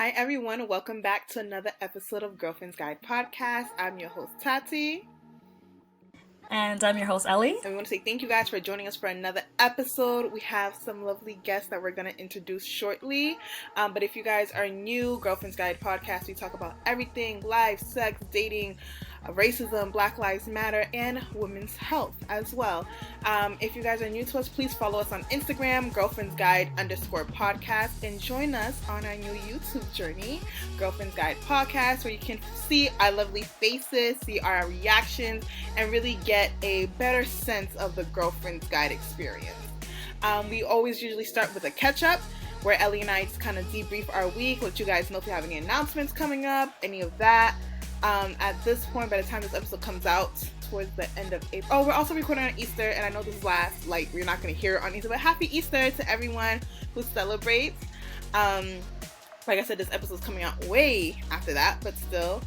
Hi everyone, welcome back to another episode of Girlfriend's Guide Podcast. I'm your host Tati. And I'm your host Ellie. And we want to say thank you guys for joining us for another episode. We have some lovely guests that we're going to introduce shortly. But if you guys are new, Girlfriend's Guide Podcast, we talk about everything, life, sex, dating, racism, Black Lives Matter, and women's health as well. If you guys are new to us, please follow us on Instagram, Girlfriend's Guide _podcast, and join us on our new YouTube journey, Girlfriend's Guide Podcast, where you can see our lovely faces, see our reactions, and really get a better sense of the Girlfriend's Guide experience. We always usually start with a catch-up, where Ellie and I just kind of debrief our week, let you guys know if we have any announcements coming up, any of that. At this point, by the time this episode comes out, towards the end of April. Oh, we're also recording on Easter, and I know this is last, like, we're not going to hear it on Easter, but happy Easter to everyone who celebrates. Like I said, this episode's coming out way after that, but still.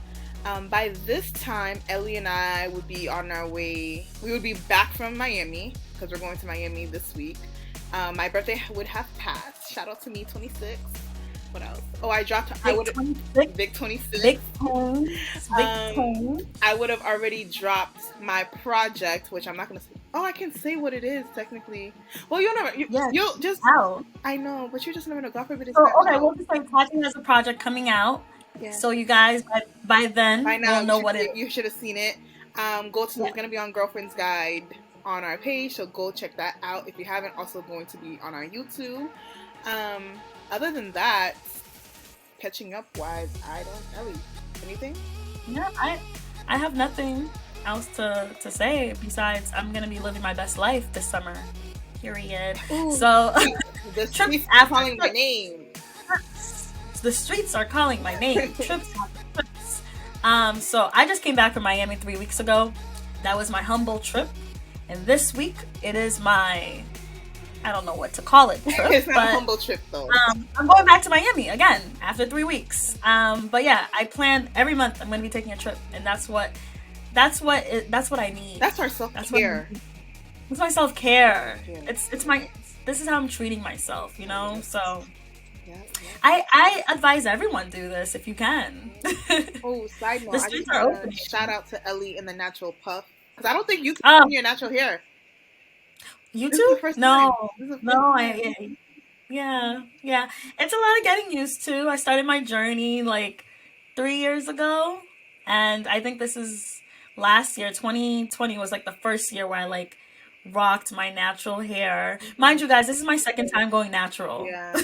By this time, Ellie and I would be on our way. We would be back from Miami, because we're going to Miami this week. My birthday would have passed. Shout out to me, 26. What else? Oh, I dropped. Big 26. Big tone. I would have already dropped my project, which I'm not gonna say. Oh, I can say what it is technically. Well, you'll never. You'll just. How? I know, but you just never know. God forbid it's. So okay, we'll just say Tati has a project coming out. Yeah. So you guys, by then, by now, will know what it is. You should have seen it. It's gonna be on Girlfriend's Guide on our page, so go check that out if you haven't. Also going to be on our YouTube. Other than that, catching up wise, I don't. Ellie, anything? Yeah, I have nothing else to say besides I'm gonna be living my best life this summer. Period. Ooh. So the streets are calling my name. The streets are calling my name. Trips. So I just came back from Miami 3 weeks ago. That was my humble trip, and this week it is my, I don't know what to call it. Trip, it's not a humble trip though. I'm going back to Miami again after 3 weeks. But yeah, I plan every month I'm going to be taking a trip, and that's what I need. That's our self-care. It's my self-care. Yeah. This is how I'm treating myself, you know. Yeah. So yeah. I advise everyone do this if you can. Oh, side note, I just want to shout out to Ellie and the Natural Puff, because I don't think you can see your natural hair. You too? No, yeah. It's a lot of getting used to. I started my journey like 3 years ago, and I think this is last year. 2020 was like the first year where I like rocked my natural hair. Mind you guys, this is my second time going natural. Yeah.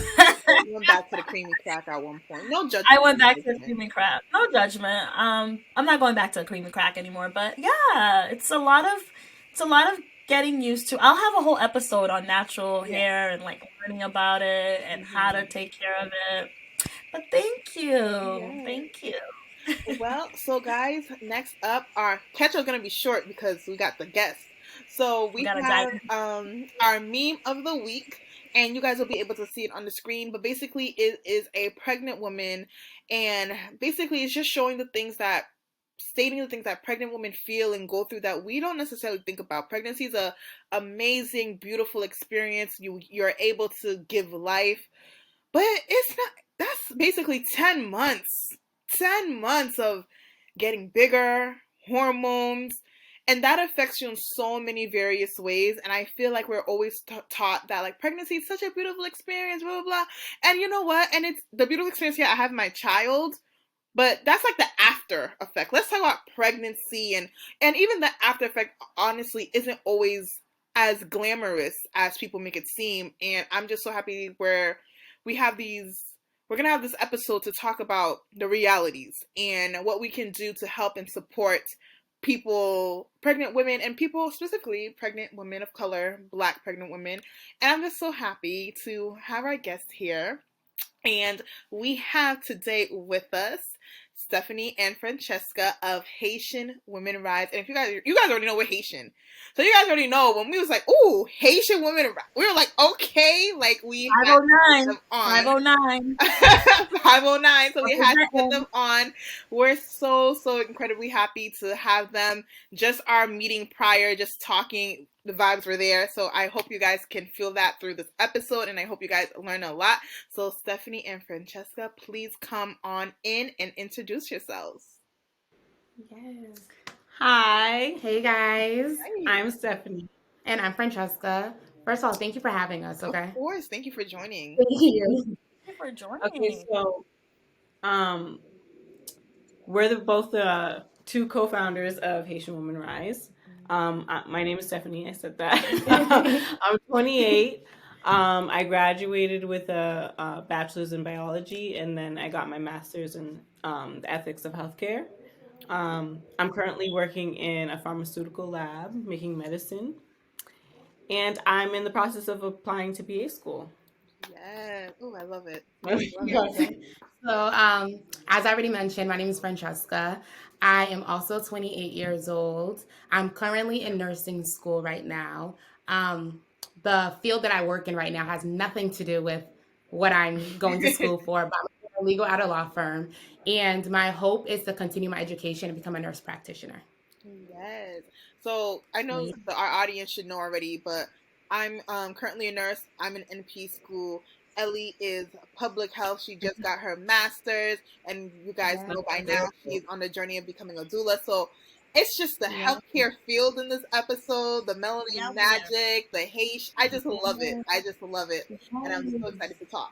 You went back to the creamy crack at one point. No judgment. I went back to the creamy crack. No judgment. I'm not going back to the creamy crack anymore, but yeah, it's a lot of getting used to. I'll have a whole episode on natural hair and like learning about it and how to take care of it. But thank you. Yes. Thank you. Well, so guys, next up, our catch-up is going to be short because we got the guests. So we have our meme of the week, and you guys will be able to see it on the screen. But basically, it is a pregnant woman, and basically it's just stating the things that pregnant women feel and go through that we don't necessarily think about. Pregnancy is a amazing, beautiful experience. You're able to give life, but it's not. That's basically 10 months. 10 months of getting bigger, hormones. And that affects you in so many various ways. And I feel like we're always taught that, like, pregnancy is such a beautiful experience, blah, blah, blah. And you know what? And it's the beautiful experience here. I have my child, but that's like the after effect. Let's talk about pregnancy. And even the after effect, honestly, isn't always as glamorous as people make it seem. And I'm just so happy where we're going to have this episode to talk about the realities and what we can do to help and support people, pregnant women, and people specifically pregnant women of color, Black pregnant women. And I'm just so happy to have our guest here. And we have today with us Stephanie and Francesca of Haitian Women Rise. And if you guys already know we're Haitian. So you guys already know when we was like, ooh, Haitian Women Rise. We were like, okay, like we 509 them on. 509. 509. So we had to put them on. We're so incredibly happy to have them. Just our meeting prior, just talking, the vibes were there. So I hope you guys can feel that through this episode, and I hope you guys learn a lot. So Stephanie and Francesca, please come on in and introduce yourselves. Yes. Hi. Hey guys. Hi. I'm Stephanie. And I'm Francesca. First of all, thank you for having us, okay? Of course. Thank you for joining. Thank you. Thank you for joining. Okay, so we're both the two co-founders of Haitian Women Rise. My name is Stephanie. I said that. I'm 28. I graduated with a bachelor's in biology, and then I got my master's in the ethics of healthcare. I'm currently working in a pharmaceutical lab making medicine, and I'm in the process of applying to PA school. Yeah. Oh, I love it. So, as I already mentioned, my name is Francesca. I am also 28 years old. I'm currently in nursing school right now. The field that I work in right now has nothing to do with what I'm going to school for, but I'm a legal at a law firm. And my hope is to continue my education and become a nurse practitioner. Yes. So I know our audience should know already, but I'm currently a nurse. I'm in NP school. Ellie is public health. She just got her master's, and you guys know by now she's on the journey of becoming a doula. So it's just the healthcare field in this episode, the melanin magic, the Haitian. I just love it. I just love it, and I'm so excited to talk.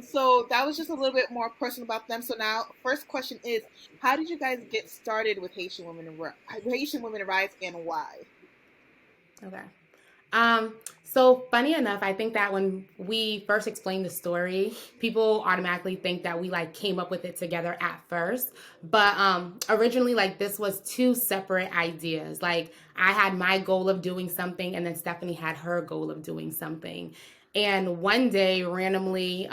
So that was just a little bit more personal about them. So now, first question is, how did you guys get started with Haitian Women Rise, and why? Okay. So funny enough, I think that when we first explained the story, people automatically think that we like came up with it together at first. But originally, like this was two separate ideas. Like I had my goal of doing something, and then Stephanie had her goal of doing something. And one day, randomly,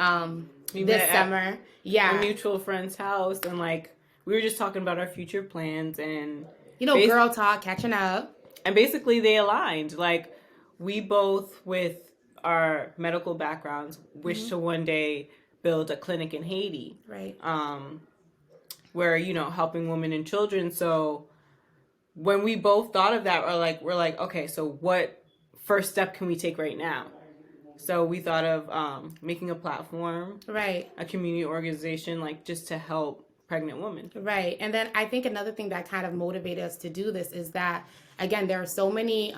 this summer, a mutual friend's house, and like we were just talking about our future plans, and girl talk, catching up, and basically they aligned. Like we both, with our medical backgrounds, wish to one day build a clinic in Haiti, right? Where helping women and children. So when we both thought of that, we're like, okay, so what first step can we take right now? So we thought of making a platform, right? A community organization, like just to help pregnant women. Right. And then I think another thing that kind of motivated us to do this is that, again, there are so many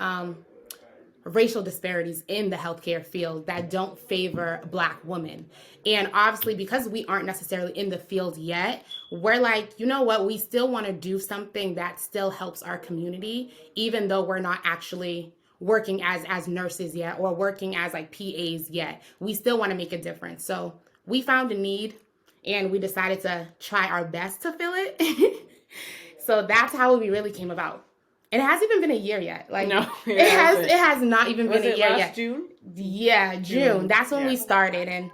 racial disparities in the healthcare field that don't favor Black women. And obviously, because we aren't necessarily in the field yet, we're like, you know what, we still want to do something that still helps our community, even though we're not actually working as nurses yet or working as like PAs yet. We still want to make a difference. So we found a need and we decided to try our best to fill it. So that's how we really came about. And it hasn't even been a year yet. Like no, it has not even been a year yet. June? Yeah, June. That's when we started, and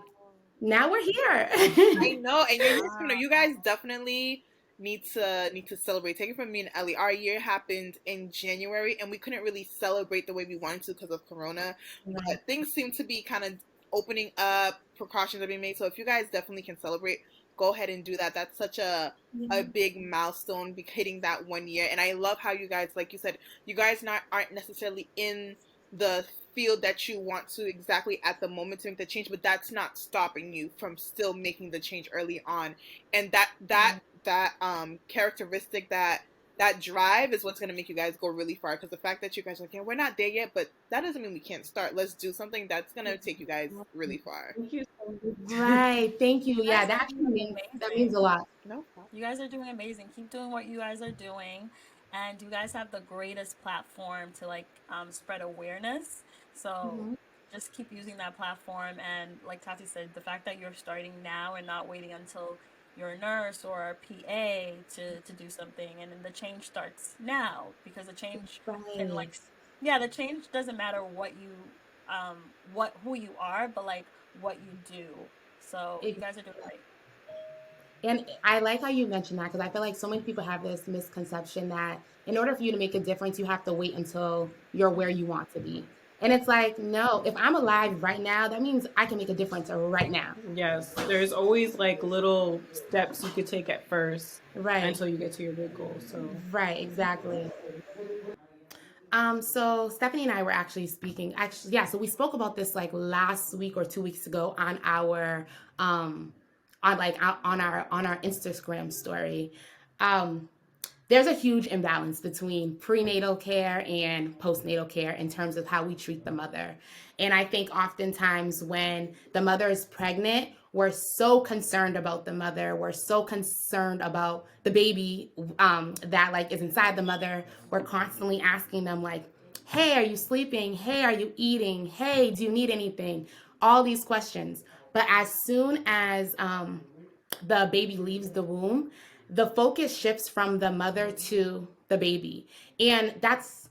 now we're here. I know, and you guys definitely need to celebrate. Take it from me and Ellie. Our year happened in January, and we couldn't really celebrate the way we wanted to because of Corona. Right. But things seem to be kind of opening up. Precautions are being made. So if you guys definitely can celebrate, go ahead and do that. That's such a big milestone, hitting that 1 year. And I love how you guys, like you said, you guys aren't necessarily in the field that you want to exactly at the moment to make the change, but that's not stopping you from still making the change early on. And that characteristic, that drive is what's going to make you guys go really far. Because the fact that you guys are like, yeah, we're not there yet, but that doesn't mean we can't start. Let's do something that's going to take you guys really far. Thank you. Right. Thank you. Yeah, that means a lot. No, you guys are doing amazing. Keep doing what you guys are doing. And you guys have the greatest platform to spread awareness. So just keep using that platform. And like Tati said, the fact that you're starting now and not waiting until you're a nurse or a PA to do something, and then the change starts now, because the change can the change doesn't matter what you who you are, but like what you do. So you guys are doing great. And I like how you mentioned that, because I feel like so many people have this misconception that in order for you to make a difference, you have to wait until you're where you want to be. And it's like, no, if I'm alive right now, that means I can make a difference right now. Yes. There's always like little steps you could take at first. Right. Until you get to your big goal. So. Right, exactly. So Stephanie and I were actually speaking. Actually, yeah. So we spoke about this like last week or 2 weeks ago on our on our Instagram story. Um, there's a huge imbalance between prenatal care and postnatal care in terms of how we treat the mother. And I think oftentimes when the mother is pregnant, we're so concerned about the mother. We're so concerned about the baby that like is inside the mother. We're constantly asking them like, hey, are you sleeping? Hey, are you eating? Hey, do you need anything? All these questions. But as soon as the baby leaves the womb, the focus shifts from the mother to the baby. And that's,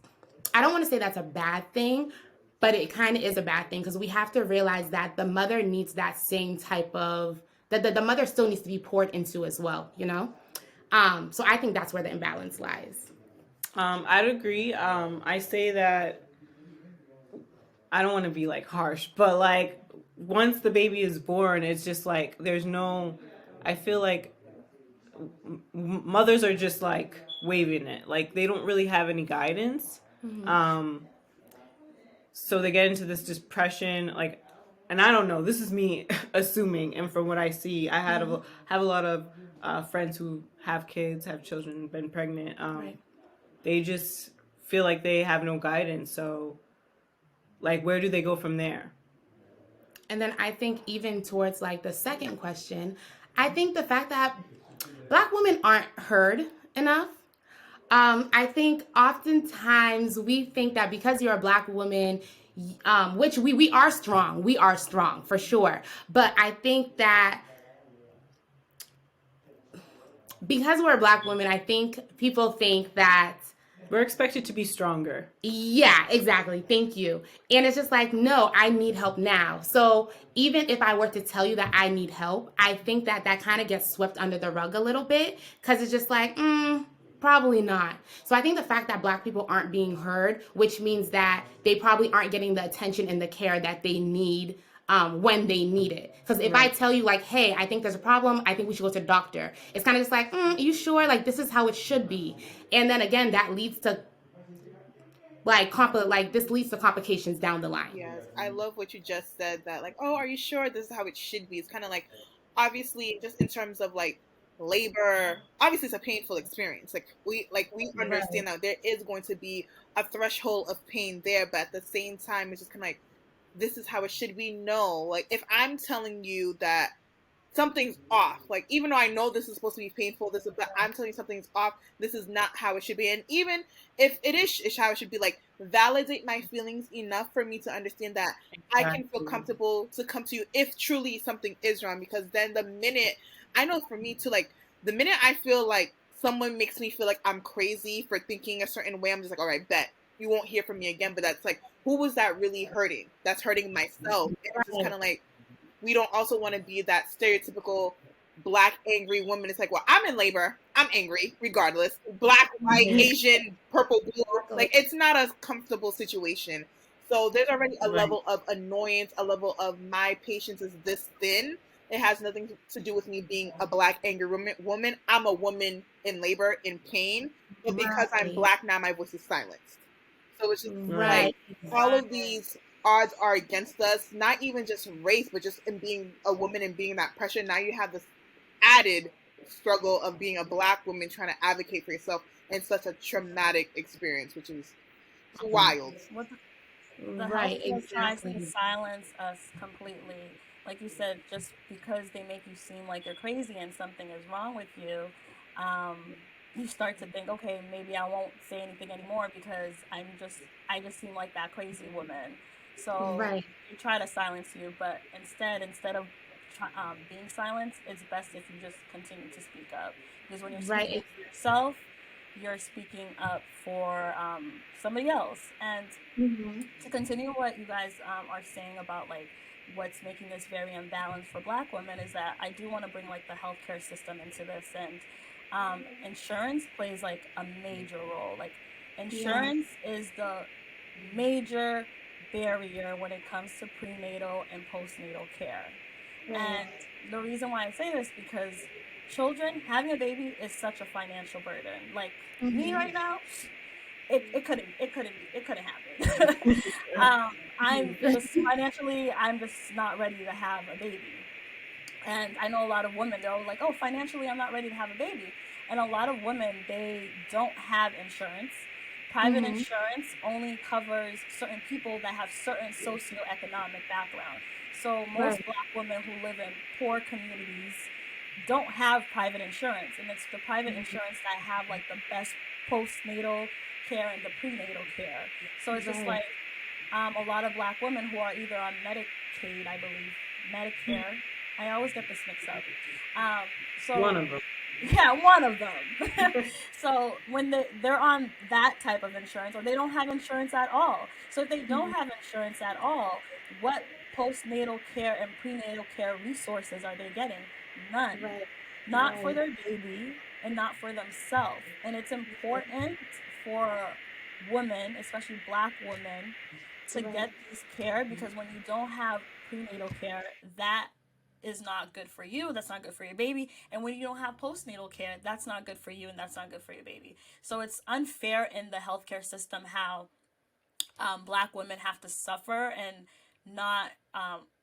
I don't want to say that's a bad thing, but it kind of is a bad thing because we have to realize that the mother needs that same type of, that the mother still needs to be poured into as well, you know? So I think that's where the imbalance lies. I'd agree. I say that I don't want to be like harsh, but like once the baby is born, it's just like there's no. I feel like mothers are just like waving it, like they don't really have any guidance. So they get into this depression, like, and I don't know. This is me assuming, and from what I see, I have a lot of friends who have kids, have children, been pregnant. Right. They just feel like they have no guidance. So, like, where do they go from there? And then I think even towards like the second question, I think the fact that Black women aren't heard enough. I think oftentimes we think that because you're a Black woman, which we are strong for sure. But I think that because we're Black women, I think people think that we're expected to be stronger. Yeah, exactly. Thank you. And it's just like, no, I need help now. So even if I were to tell you that I need help, I think that that kind of gets swept under the rug a little bit because it's just like, probably not. So I think the fact that Black people aren't being heard, which means that they probably aren't getting the attention and the care that they need when they need it. Because if I tell you like, hey, I think there's a problem, I think we should go to the doctor. It's kind of just like, are you sure? Like, this is how it should be. And then again, that leads to this leads to complications down the line. Yes, I love what you just said, that like, oh, are you sure this is how it should be? It's kind of like, obviously, just in terms of like labor, obviously it's a painful experience. We understand that there is going to be a threshold of pain there, but at the same time, it's just kind of like, this is how it should be. No, like if I'm telling you that something's off, like even though I know this is supposed to be painful, but I'm telling you something's off, this is not how it should be. And even if it is how it should be, like validate my feelings enough for me to understand that I can feel comfortable to come to you if truly something is wrong. Because then the minute, I know for me too, like the minute I feel like someone makes me feel like I'm crazy for thinking a certain way, I'm just like, all right, bet you won't hear from me again. But that's like, who was that really hurting? That's hurting myself. It's just kind of like, we don't also want to be that stereotypical Black angry woman. It's like, well, I'm in labor, I'm angry regardless. Black, white, Asian, purple, blue. Like, it's not a comfortable situation. So there's already a level of annoyance, a level of my patience is this thin. It has nothing to do with me being a Black angry woman. I'm a woman in labor, in pain. But because I'm Black now, my voice is silenced. So it's just like all of these odds are against us, not even just race, but just in being a woman and being that pressure. Now you have this added struggle of being a Black woman trying to advocate for yourself in such a traumatic experience, which is wild. The healthcare tries to silence us completely. Like you said, just because they make you seem like you're crazy and something is wrong with you, you start to think, okay, maybe I won't say anything anymore because I just seem like that crazy woman. So they try to silence you, but instead of being silenced, it's best if you just continue to speak up. Because when you're speaking for yourself, you're speaking up for somebody else. And to continue what you guys are saying about like what's making this very imbalanced for Black women is that I do want to bring like the healthcare system into this, and insurance plays like a major role. Like insurance is the major barrier when it comes to prenatal and postnatal care. And the reason why I say this because having a baby is such a financial burden. Like me right now, it couldn't happen. I'm just financially, I'm just not ready to have a baby. And I know a lot of women, they're all like, oh, financially, I'm not ready to have a baby. And a lot of women, they don't have insurance. Private insurance only covers certain people that have certain socioeconomic background. So most Black women who live in poor communities don't have private insurance. And it's the private insurance that have like the best postnatal care and the prenatal care. So it's just like a lot of Black women who are either on Medicaid, I believe, Medicare. I always get this mixed up. So One of them. Yeah, one of them. So when they're on that type of insurance, or they don't have insurance at all. So if they don't have insurance at all, what postnatal care and prenatal care resources are they getting? None. Not for their baby and not for themselves. And it's important for women, especially Black women, to get this care, because when you don't have prenatal care, that is not good for you, that's not good for your baby. And when you don't have postnatal care, that's not good for you and that's not good for your baby. So it's unfair in the healthcare system how Black women have to suffer and not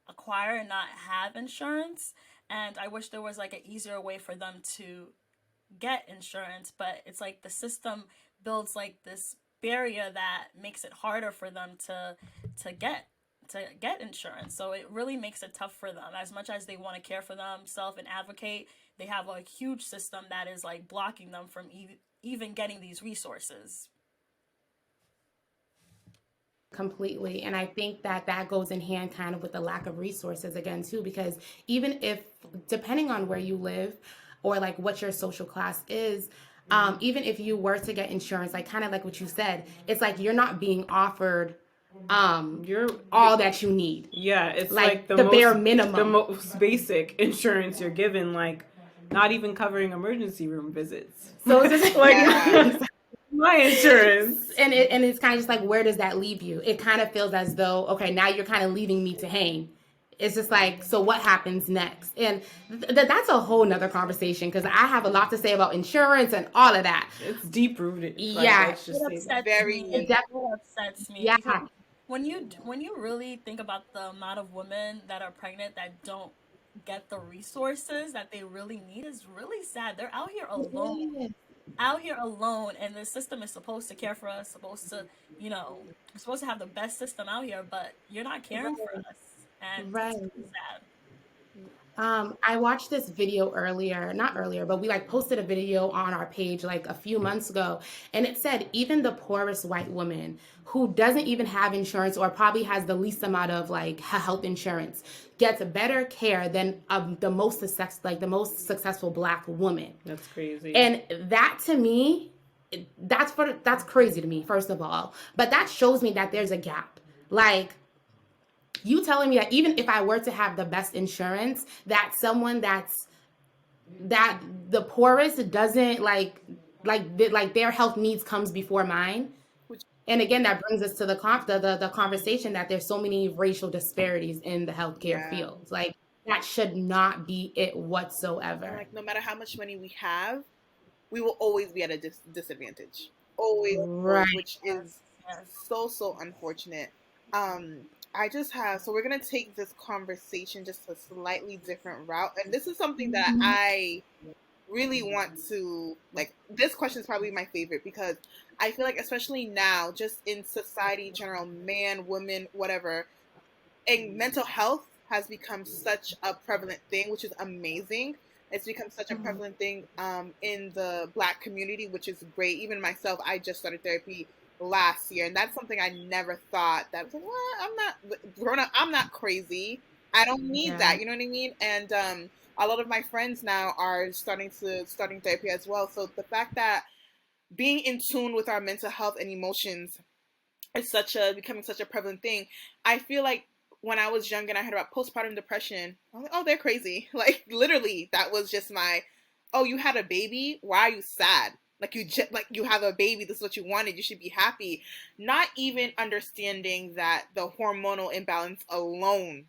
acquire and not have insurance. And I wish there was like an easier way for them to get insurance, but it's like the system builds like this barrier that makes it harder for them to get insurance. So it really makes it tough for them. As much as they want to care for themselves and advocate, they have a huge system that is like blocking them from even getting these resources. Completely. And I think that that goes in hand kind of with the lack of resources again, too, because even if, depending on where you live or like what your social class is, even if you were to get insurance, like kind of like what you said, it's like you're not being offered you're all that you need. Yeah, it's like the bare minimum, the most basic insurance you're given, like not even covering emergency room visits. So it's just like my insurance, and it's kind of just like, where does that leave you? It kind of feels as though, okay, now you're kind of leaving me to hang. It's just like, so what happens next? And that's a whole nother conversation, because I have a lot to say about insurance and all of that. It's deep rooted. Yeah, it definitely upsets me. Yeah. When you really think about the amount of women that are pregnant that don't get the resources that they really need, is really sad. They're out here alone. And the system is supposed to care for us, supposed to, we're supposed to have the best system out here, but you're not caring for us. And it's really sad. I watched this video not earlier, but we like posted a video on our page like a few months ago, and it said even the poorest white woman who doesn't even have insurance, or probably has the least amount of like health insurance, gets better care than the most successful Black woman. That's crazy. And that, to me, that's crazy to me, first of all. But that shows me that there's a gap. Like, you telling me that even if I were to have the best insurance, that someone that the poorest doesn't like their health needs comes before mine. And again, that brings us to the conversation that there's so many racial disparities in the healthcare field. Like, that should not be it whatsoever. Like, no matter how much money we have, we will always be at a disadvantage. Always, which is so unfortunate. So we're going to take this conversation just a slightly different route. And this is something that I really want to, like, this question is probably my favorite, because I feel like, especially now, just in society in general, man, woman, whatever, and mental health has become such a prevalent thing, which is amazing. It's become such a prevalent thing in the Black community, which is great. Even myself, I just started therapy last year, and that's something I never thought that was like, well, I'm not grown up, I'm not crazy, I don't need that, you know what I mean? And a lot of my friends now are starting therapy as well. So the fact that being in tune with our mental health and emotions is becoming such a prevalent thing. I feel like when I was young and I heard about postpartum depression, I was like, oh, they're crazy. Like, literally, that was just oh, you had a baby? Why are you sad? Like, you have a baby, this is what you wanted, you should be happy. Not even understanding that the hormonal imbalance alone,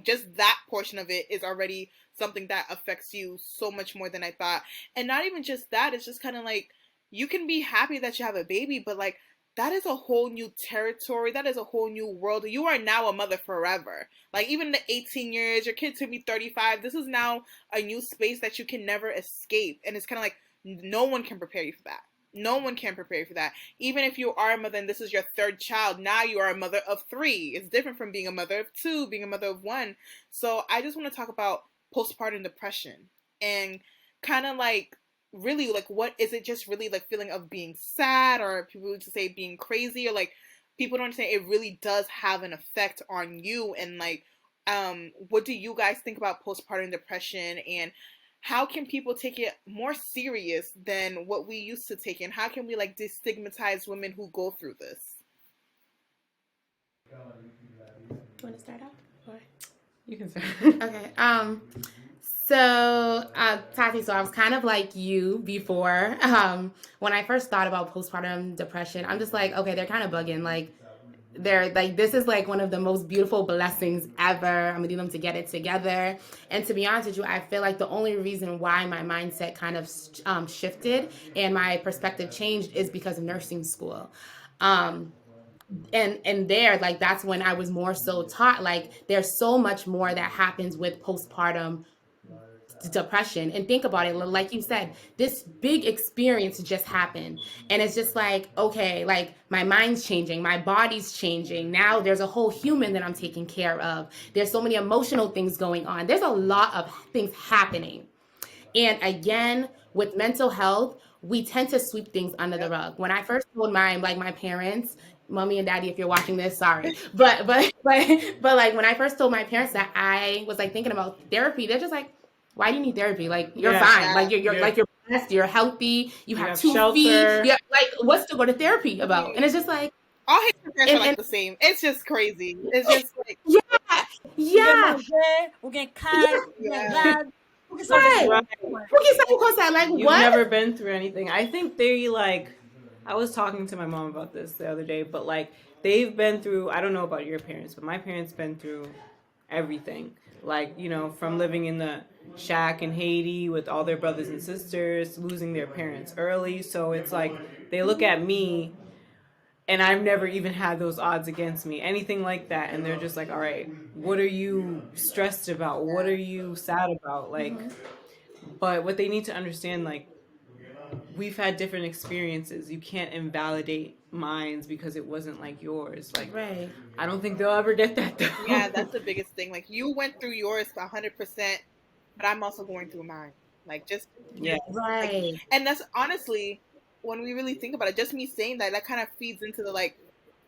just that portion of it is already something that affects you so much more than I thought. And not even just that, it's just kind of like, you can be happy that you have a baby, but like that is a whole new territory. That is a whole new world. You are now a mother forever. Like even the 18 years, your kid's gonna be 35. This is now a new space that you can never escape. And it's kind of like no one can prepare you for that. No one can prepare you for that. Even if you are a mother and this is your third child, now you are a mother of 3. It's different from being a mother of 2, being a mother of 1. So I just want to talk about postpartum depression and kind of like really like what is it, just really like feeling of being sad, or people would say being crazy, or like people don't understand it really does have an effect on you. And like what do you guys think about postpartum depression, and how can people take it more serious than what we used to take, and how can we like destigmatize women who go through this? You want to start off? Or? You can start. Okay. So, Tati, so I was kind of like you before. When I first thought about postpartum depression, I'm just like, okay, they're kind of bugging. Like, they're like, this is like one of the most beautiful blessings ever. I'm gonna need them to get it together. And to be honest with you, I feel like the only reason why my mindset kind of shifted and my perspective changed is because of nursing school. And there, like, that's when I was more so taught, like, there's so much more that happens with postpartum depression. And think about it, like you said, this big experience just happened, and it's just like, okay, like my mind's changing, my body's changing, now there's a whole human that I'm taking care of, there's so many emotional things going on, there's a lot of things happening. And again, with mental health, we tend to sweep things under the rug. When I first told my parents, mommy and daddy, if you're watching this, sorry, but like when I first told my parents that I was like thinking about therapy, they're just like, why do you need therapy? Like, you're fine. Like, you're like, you're blessed, you're healthy, you have 2 shelter. feet. Yeah, like, what's to go to therapy about? And it's just like, all Haitian parents are like the same. It's just crazy. It's just like, yeah. We'll get kind. Right. Like, you've never been through anything. I think they like, I was talking to my mom about this the other day, but like they've been through, I don't know about your parents, but my parents been through everything. Like, you know, from living in the shack in Haiti with all their brothers and sisters, losing their parents early. So it's like they look at me and I've never even had those odds against me, anything like that. And they're just like, all right, what are you stressed about? What are you sad about? Like, but what they need to understand, like, we've had different experiences. You can't invalidate mine because it wasn't like yours. Like, right. I don't think they'll ever get that though. Yeah, that's the biggest thing. Like, you went through yours 100%, but I'm also going through mine. Like, just right. Like, and that's honestly, when we really think about it, just me saying that, that kind of feeds into the like,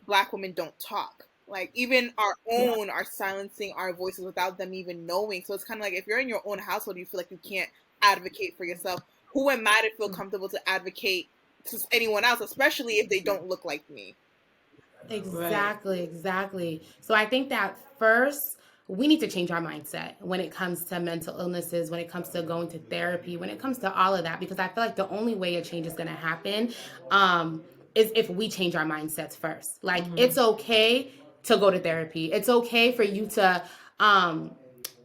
Black women don't talk. Like, even our own are silencing our voices without them even knowing. So it's kind of like, if you're in your own household, you feel like you can't advocate for yourself. Who am I to feel comfortable to advocate to anyone else, especially if they don't look like me? Exactly. So I think that first, we need to change our mindset when it comes to mental illnesses, when it comes to going to therapy, when it comes to all of that, because I feel like the only way a change is going to happen is if we change our mindsets first. Like, it's okay to go to therapy. It's okay for you to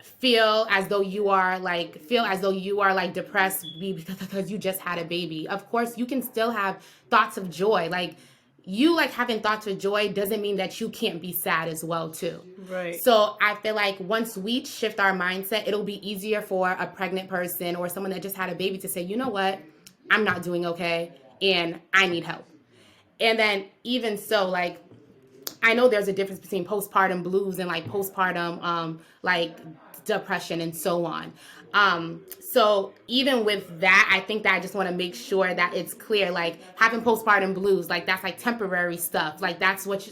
feel as though you are like depressed because you just had a baby. Of course, you can still have thoughts of joy. Like, you like having thoughts of joy doesn't mean that you can't be sad as well too. Right. So I feel like once we shift our mindset, it'll be easier for a pregnant person or someone that just had a baby to say, you know what, I'm not doing okay and I need help. And then even so, like, I know there's a difference between postpartum blues and like postpartum like depression and so on. So even with that, I think that I just want to make sure that it's clear, like having postpartum blues, like that's like temporary stuff. Like that's what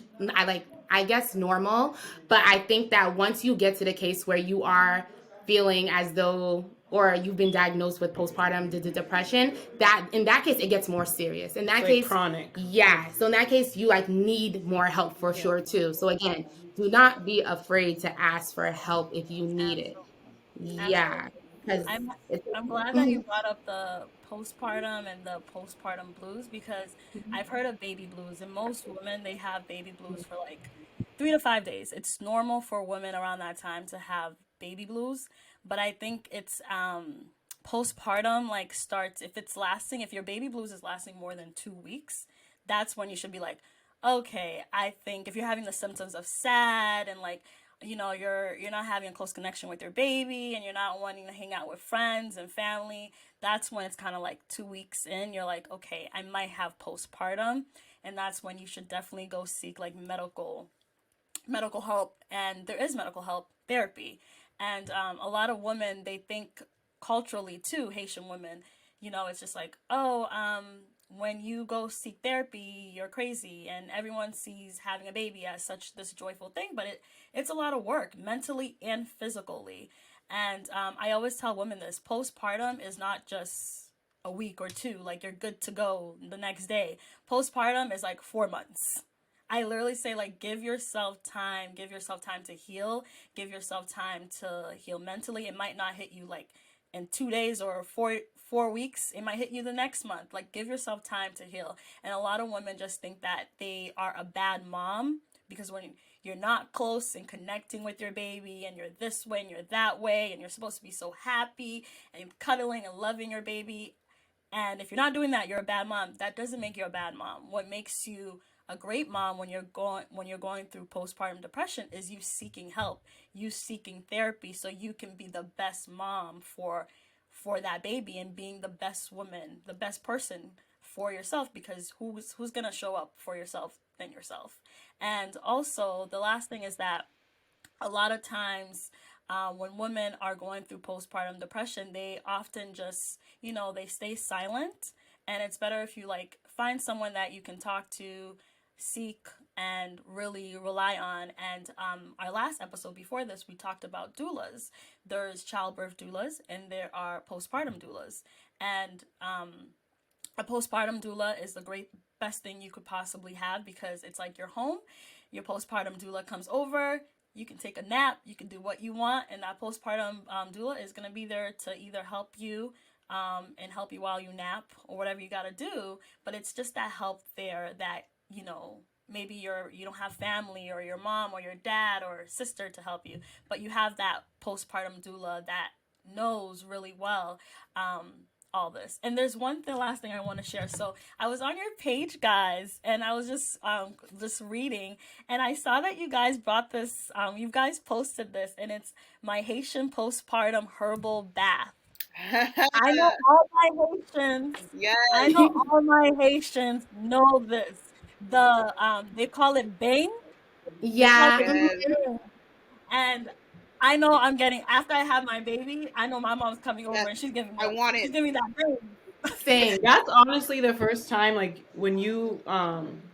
I guess normal. But I think that once you get to the case where you are feeling as though, or you've been diagnosed with postpartum depression, that in that case, it gets more serious. In that it's case, like chronic. Yeah. So in that case, you like need more help for sure too. So again, do not be afraid to ask for help if you need it. Yeah. I'm glad that you brought up the postpartum and the postpartum blues, because I've heard of baby blues, and most women, they have baby blues for like 3 to 5 days. It's normal for women around that time to have baby blues, but I think it's postpartum like starts, if your baby blues is lasting more than 2 weeks, that's when you should be like, okay, I think if you're having the symptoms of sad and like, you're not having a close connection with your baby and you're not wanting to hang out with friends and family, that's when it's kind of like 2 weeks in, you're like, okay, I might have postpartum. And that's when you should definitely go seek like medical help. And there is medical help therapy. And a lot of women, they think culturally too, Haitian women, it's just like, oh, when you go seek therapy, you're crazy, and everyone sees having a baby as such this joyful thing, but it's a lot of work, mentally and physically. And I always tell women this: postpartum is not just a week or two, like you're good to go the next day. Postpartum is like 4 months. I literally say, like, give yourself time to heal, give yourself time to heal mentally. It might not hit you like in 2 days or four weeks. It might hit you the next month. Like, give yourself time to heal. And a lot of women just think that they are a bad mom because when you're not close and connecting with your baby and you're this way and you're that way and you're supposed to be so happy and cuddling and loving your baby, and if you're not doing that, you're a bad mom. That doesn't make you a bad mom. What makes you a great mom when you're going through postpartum depression is you seeking help, you seeking therapy, so you can be the best mom for that baby and being the best woman, the best person for yourself, because who's gonna show up for yourself than yourself. And also the last thing is that a lot of times when women are going through postpartum depression, they often just, they stay silent. And it's better if you like find someone that you can talk to, seek, and really rely on. And our last episode before this, we talked about doulas. There's childbirth doulas and there are postpartum doulas. And a postpartum doula is the best thing you could possibly have, because it's like your home. Your postpartum doula comes over, you can take a nap, you can do what you want, and that postpartum doula is going to be there to either help you and help you while you nap or whatever you got to do. But it's just that help there that, maybe you don't have family or your mom or your dad or sister to help you, but you have that postpartum doula that knows really well all this. And there's last thing I want to share. So I was on your page, guys, and I was just reading, and I saw that you guys brought this, you guys posted this, and it's my Haitian postpartum herbal bath. I know all my Haitians. Yes. I know all my Haitians know this. They call it bang. Yeah. Yes. And I know after I have my baby, I know my mom's coming over and she's giving me that bang. Same. That's honestly the first time, like when you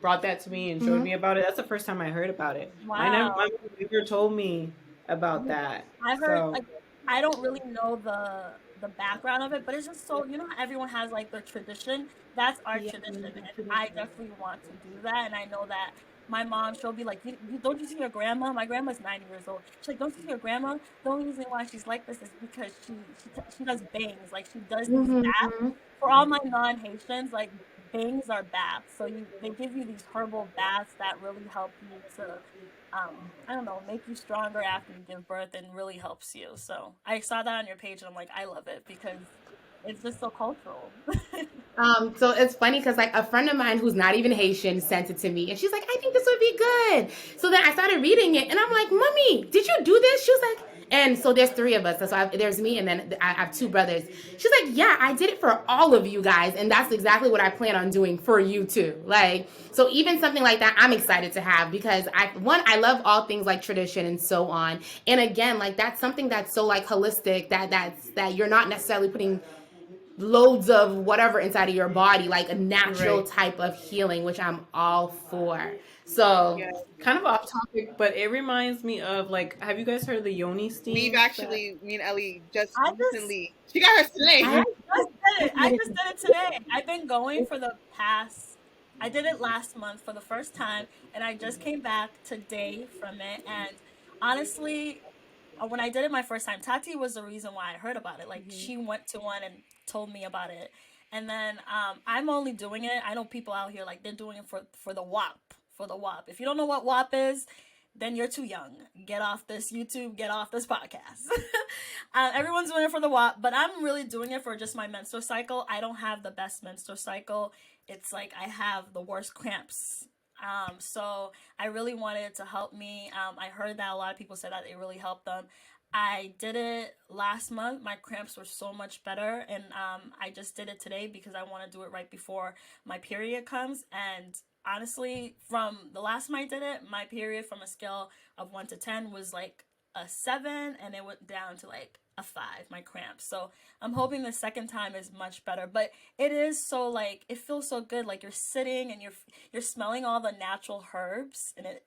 brought that to me and showed me about it. That's the first time I heard about it. Wow. My mom never told me about that. I heard I don't really know the background of it, but it's just so, how everyone has like their tradition. That's our tradition, and I definitely want to do that. And I know that my mom, she'll be like, don't you see your grandma? My grandma's 90 years old. She's like, don't you see your grandma? The only reason why she's like this is because she does bangs. Like, she does these baths. For all my non-Haitians, like, bangs are baths. So they give you these herbal baths that really help you to, I don't know, make you stronger after you give birth, and really helps you. So I saw that on your page and I'm like, I love it because it's just so cultural. So it's funny because like a friend of mine who's not even Haitian sent it to me, and she's like, I think this would be good. So then I started reading it and I'm like, Mommy, did you do this? She was like, and so there's 3 of us. So there's me, and then I have 2 brothers. She's like, yeah, I did it for all of you guys. And that's exactly what I plan on doing for you too. Like, so even something like that, I'm excited to have, because I love all things like tradition and so on. And again, like that's something that's so like holistic that you're not necessarily putting loads of whatever inside of your body, like a natural type of healing, which I'm all for. So kind of off topic, but it reminds me of like, have you guys heard of the Yoni steam? Me and Ellie just recently. She got hers today. I just did it today. I've been going for the past. I did it last month for the first time, and I just came back today from it. And honestly, when I did it my first time, Tati was the reason why I heard about it. Like, she went to one and told me about it. And then I'm only doing it. I know people out here, like, they're doing it for the WAP. For the WAP. If you don't know what WAP is, then you're too young. Get off this YouTube, get off this podcast. Everyone's doing it for the WAP, but I'm really doing it for just my menstrual cycle. I don't have the best menstrual cycle. It's like I have the worst cramps. So I really wanted it to help me. I heard that a lot of people said that it really helped them. I did it last month. My cramps were so much better, and I just did it today because I want to do it right before my period comes. And honestly, from the last time I did it, my period from a scale of 1 to 10 was like a 7, and it went down to like a 5, my cramps. So I'm hoping the second time is much better. But it is so like, it feels so good. Like you're sitting and you're smelling all the natural herbs, and it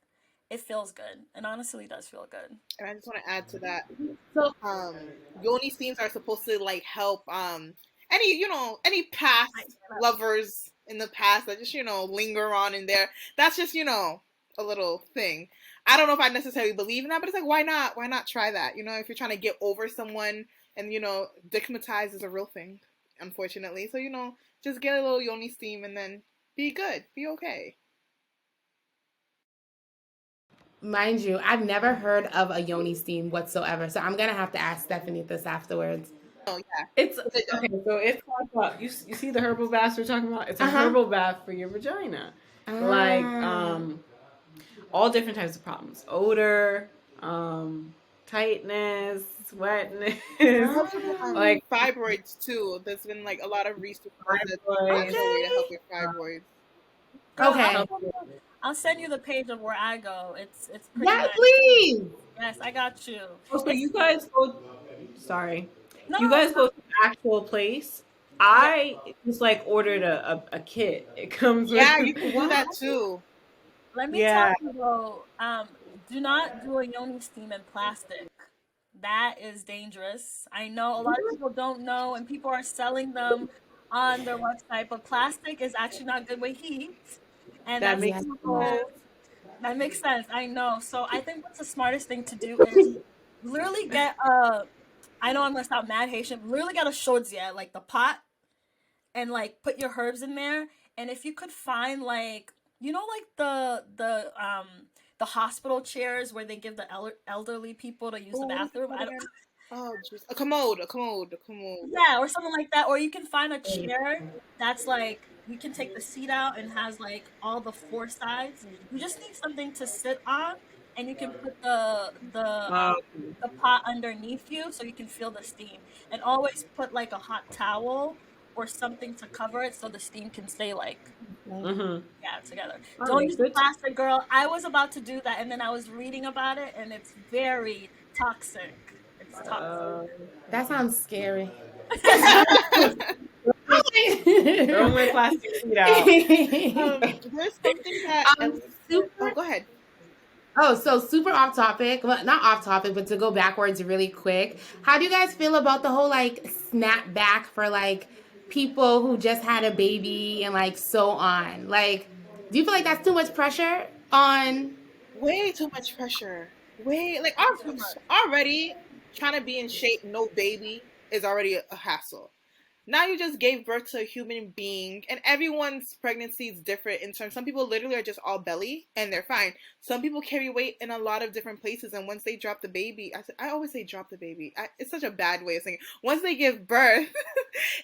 feels good. It honestly does feel good. And I just want to add to that. So, Yoni steams are supposed to like help any past lovers in the past that just linger on in there. That's just a little thing. I don't know if I necessarily believe in that, but it's like, why not? Why not try that? If you're trying to get over someone, and digmatize is a real thing, unfortunately. So just get a little Yoni steam and then be good, be okay. Mind you, I've never heard of a Yoni steam whatsoever, so I'm gonna have to ask Stephanie this afterwards. Oh yeah, it's okay. So it's about you see the herbal baths we're talking about. It's a herbal bath for your vagina, like all different types of problems: odor, tightness, wetness, like fibroids too. There's been like a lot of research that's a way to help with fibroids. Okay. I'll send you the page of where I go. It's pretty nice. Please. Yes, I got you. Oh, so you guys go. Sorry. No, you guys go to the actual place. I just like ordered a kit. It comes with. Yeah, you can do that too. Let me tell you though, do not do a Yoni steam in plastic. That is dangerous. I know a lot of people don't know, and people are selling them on their website, but plastic is actually not good with heat. And that makes sense. I know. So I think what's the smartest thing to do is literally get I know I'm gonna sound mad Haitian. Literally get a shodzia, like the pot, and like put your herbs in there. And if you could find like the hospital chairs where they give the elderly people to use the bathroom. Oh, jeez. A commode. Yeah, or something like that. Or you can find a chair that's like, you can take the seat out and has like all the 4 sides. You just need something to sit on, and you can put the pot underneath you so you can feel the steam. And always put like a hot towel or something to cover it so the steam can stay like together. Don't use the plastic, girl. I was about to do that, and then I was reading about it, and it's very toxic. It's toxic. That sounds scary. Don't wear plastic seat out. There's something that go ahead. Oh, so super off topic. Well, not off topic, but to go backwards really quick. How do you guys feel about the whole like snap back for like people who just had a baby and like so on? Like, do you feel like that's too much pressure on? Way too much pressure. Like already trying to be in shape, no baby is already a hassle. Now you just gave birth to a human being, and everyone's pregnancy is different in terms. Some people literally are just all belly and they're fine. Some people carry weight in a lot of different places, and once they drop the baby, I always say drop the baby. It's such a bad way of saying it. Once they give birth,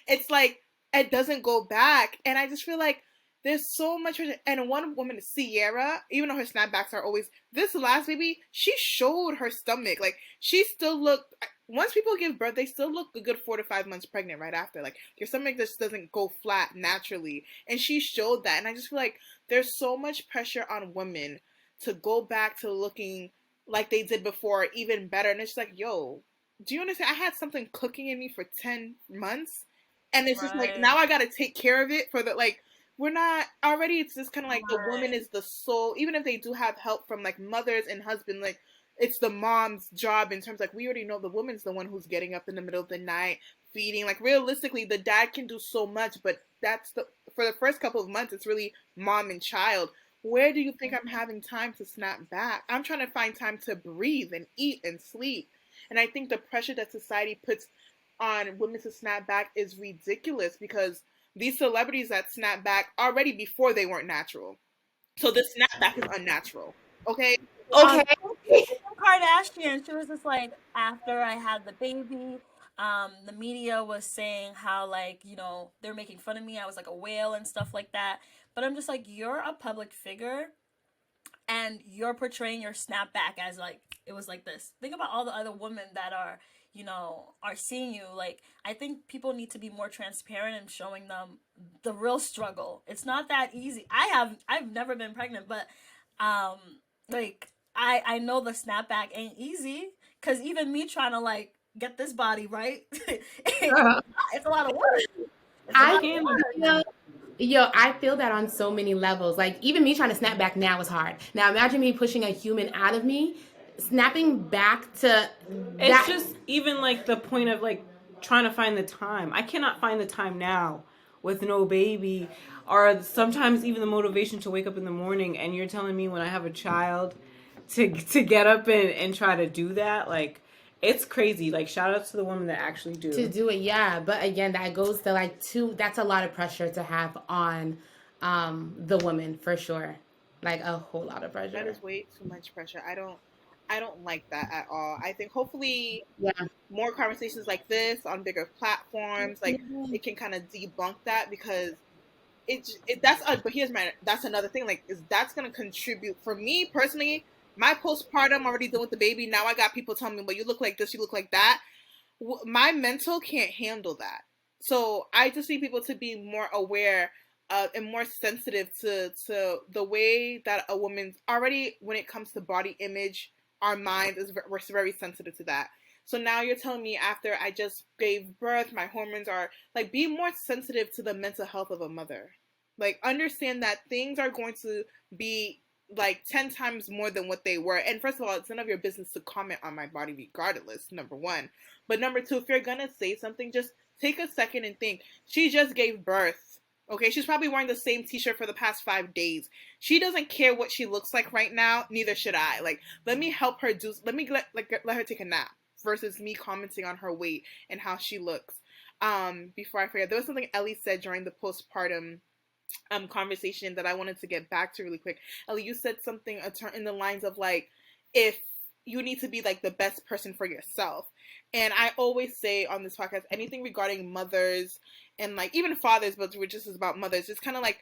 it's like it doesn't go back, and I just feel like there's so much. And one woman, Sierra, even though her snapbacks are always, this last baby, she showed her stomach. Like, she still looked, once people give birth, they still look a good 4 to 5 months pregnant right after. Like, your stomach just doesn't go flat naturally. And she showed that. And I just feel like there's so much pressure on women to go back to looking like they did before, even better. And it's like, yo, do you understand? I had something cooking in me for 10 months. And it's just like, now I got to take care of it for the, like, we're not already. It's just kind of like the woman is the soul. Even if they do have help from like mothers and husbands, like it's the mom's job in terms like we already know the woman's the one who's getting up in the middle of the night, feeding. Like realistically, the dad can do so much, but that's for the first couple of months, it's really mom and child. Where do you think I'm having time to snap back? I'm trying to find time to breathe and eat and sleep. And I think the pressure that society puts on women to snap back is ridiculous because these celebrities that snap back already before they weren't natural. So the snapback is unnatural. Okay? Okay. Kardashian, she was just like, after I had the baby, the media was saying how, like, you know, they're making fun of me. I was like a whale and stuff like that. But I'm just like, you're a public figure and you're portraying your snapback as like it was like this. Think about all the other women that are, you know, are seeing you. Like, I think people need to be more transparent and showing them the real struggle. It's not that easy. I've never been pregnant, but um like I know the snapback ain't easy, because even me trying to like get this body right, it's a lot of work. Yo, I feel that on so many levels. Like, even me trying to snap back now is hard. Now imagine me pushing a human out of me, snapping back to it's just even like the point of like trying to find the time. I cannot find the time now with no baby, or sometimes even the motivation to wake up in the morning, and you're telling me when I have a child to get up and try to do that. Like, it's crazy. Like, shout out to the women that actually do it. Yeah, but again, that goes to like that's a lot of pressure to have on the woman, for sure. Like, a whole lot of pressure. That is way too much pressure. I don't like that at all. I think hopefully more conversations like this on bigger platforms, like, it can kind of debunk that, because that's another thing. Like, that's gonna contribute for me personally. My postpartum, already done with the baby. Now I got people telling me, "Well, you look like this, you look like that." My mental can't handle that. So I just need people to be more aware and more sensitive to the way that a woman's already, when it comes to body image, our mind we're very sensitive to that. So now you're telling me after I just gave birth, my hormones are like, be more sensitive to the mental health of a mother. Like, understand that things are going to be like 10 times more than what they were. And first of all, it's none of your business to comment on my body regardless, number one. But number two, if you're gonna say something, just take a second and think. She just gave birth. Okay, she's probably wearing the same t-shirt for the past 5 days. She doesn't care what she looks like right now, neither should I. Like, let me help her let her take a nap versus me commenting on her weight and how she looks. Before I forget, there was something Ellie said during the postpartum conversation that I wanted to get back to really quick. Ellie, you said something in the lines of like, if you need to be like the best person for yourself. And I always say on this podcast, anything regarding mothers and like even fathers, but we're just about mothers, it's kind of like,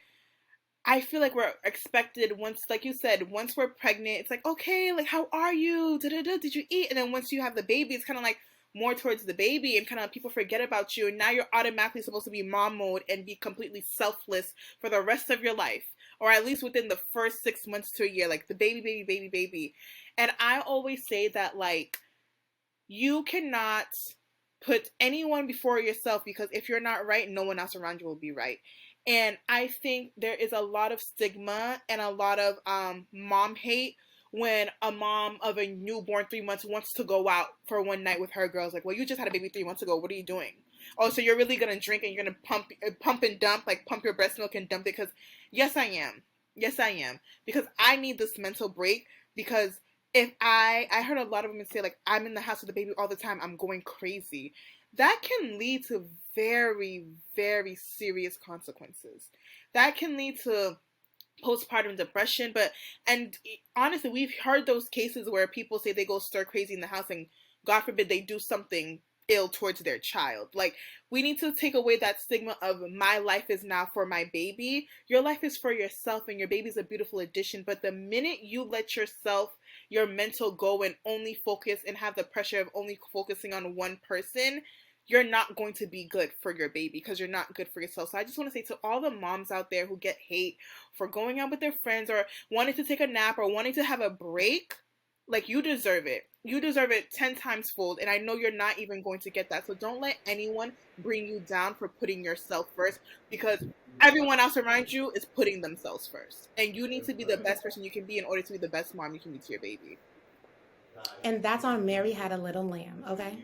I feel like we're expected once, like you said, once we're pregnant, it's like, okay, like, how are you? Da-da-da, did you eat? And then once you have the baby, it's kind of like more towards the baby, and kind of people forget about you, and now you're automatically supposed to be mom mode and be completely selfless for the rest of your life, or at least within the first 6 months to a year, like the baby. And I always say that, like, you cannot put anyone before yourself, because if you're not right, no one else around you will be right. And I think there is a lot of stigma and a lot of mom hate when a mom of a newborn 3 months wants to go out for one night with her girls. Like, well, you just had a baby 3 months ago. What are you doing? Oh, so you're really going to drink and you're going to pump and dump, like pump your breast milk and dump it? Because yes, I am. Yes, I am. Because I need this mental break. Because if I heard a lot of women say, like, I'm in the house with the baby all the time, I'm going crazy. That can lead to very, very serious consequences. That can lead to postpartum depression. And honestly, we've heard those cases where people say they go stir crazy in the house and God forbid they do something ill towards their child. Like, we need to take away that stigma of my life is now for my baby. Your life is for yourself, and your baby's a beautiful addition. But the minute you let yourself, your mental go and only focus and have the pressure of only focusing on one person, you're not going to be good for your baby, because you're not good for yourself. So I just want to say to all the moms out there who get hate for going out with their friends or wanting to take a nap or wanting to have a break, like, you deserve it. You deserve it 10 times fold. And I know you're not even going to get that. So don't let anyone bring you down for putting yourself first, because everyone else around you is putting themselves first. And you need to be the best person you can be in order to be the best mom you can be to your baby. And that's on Mary Had a Little Lamb, okay?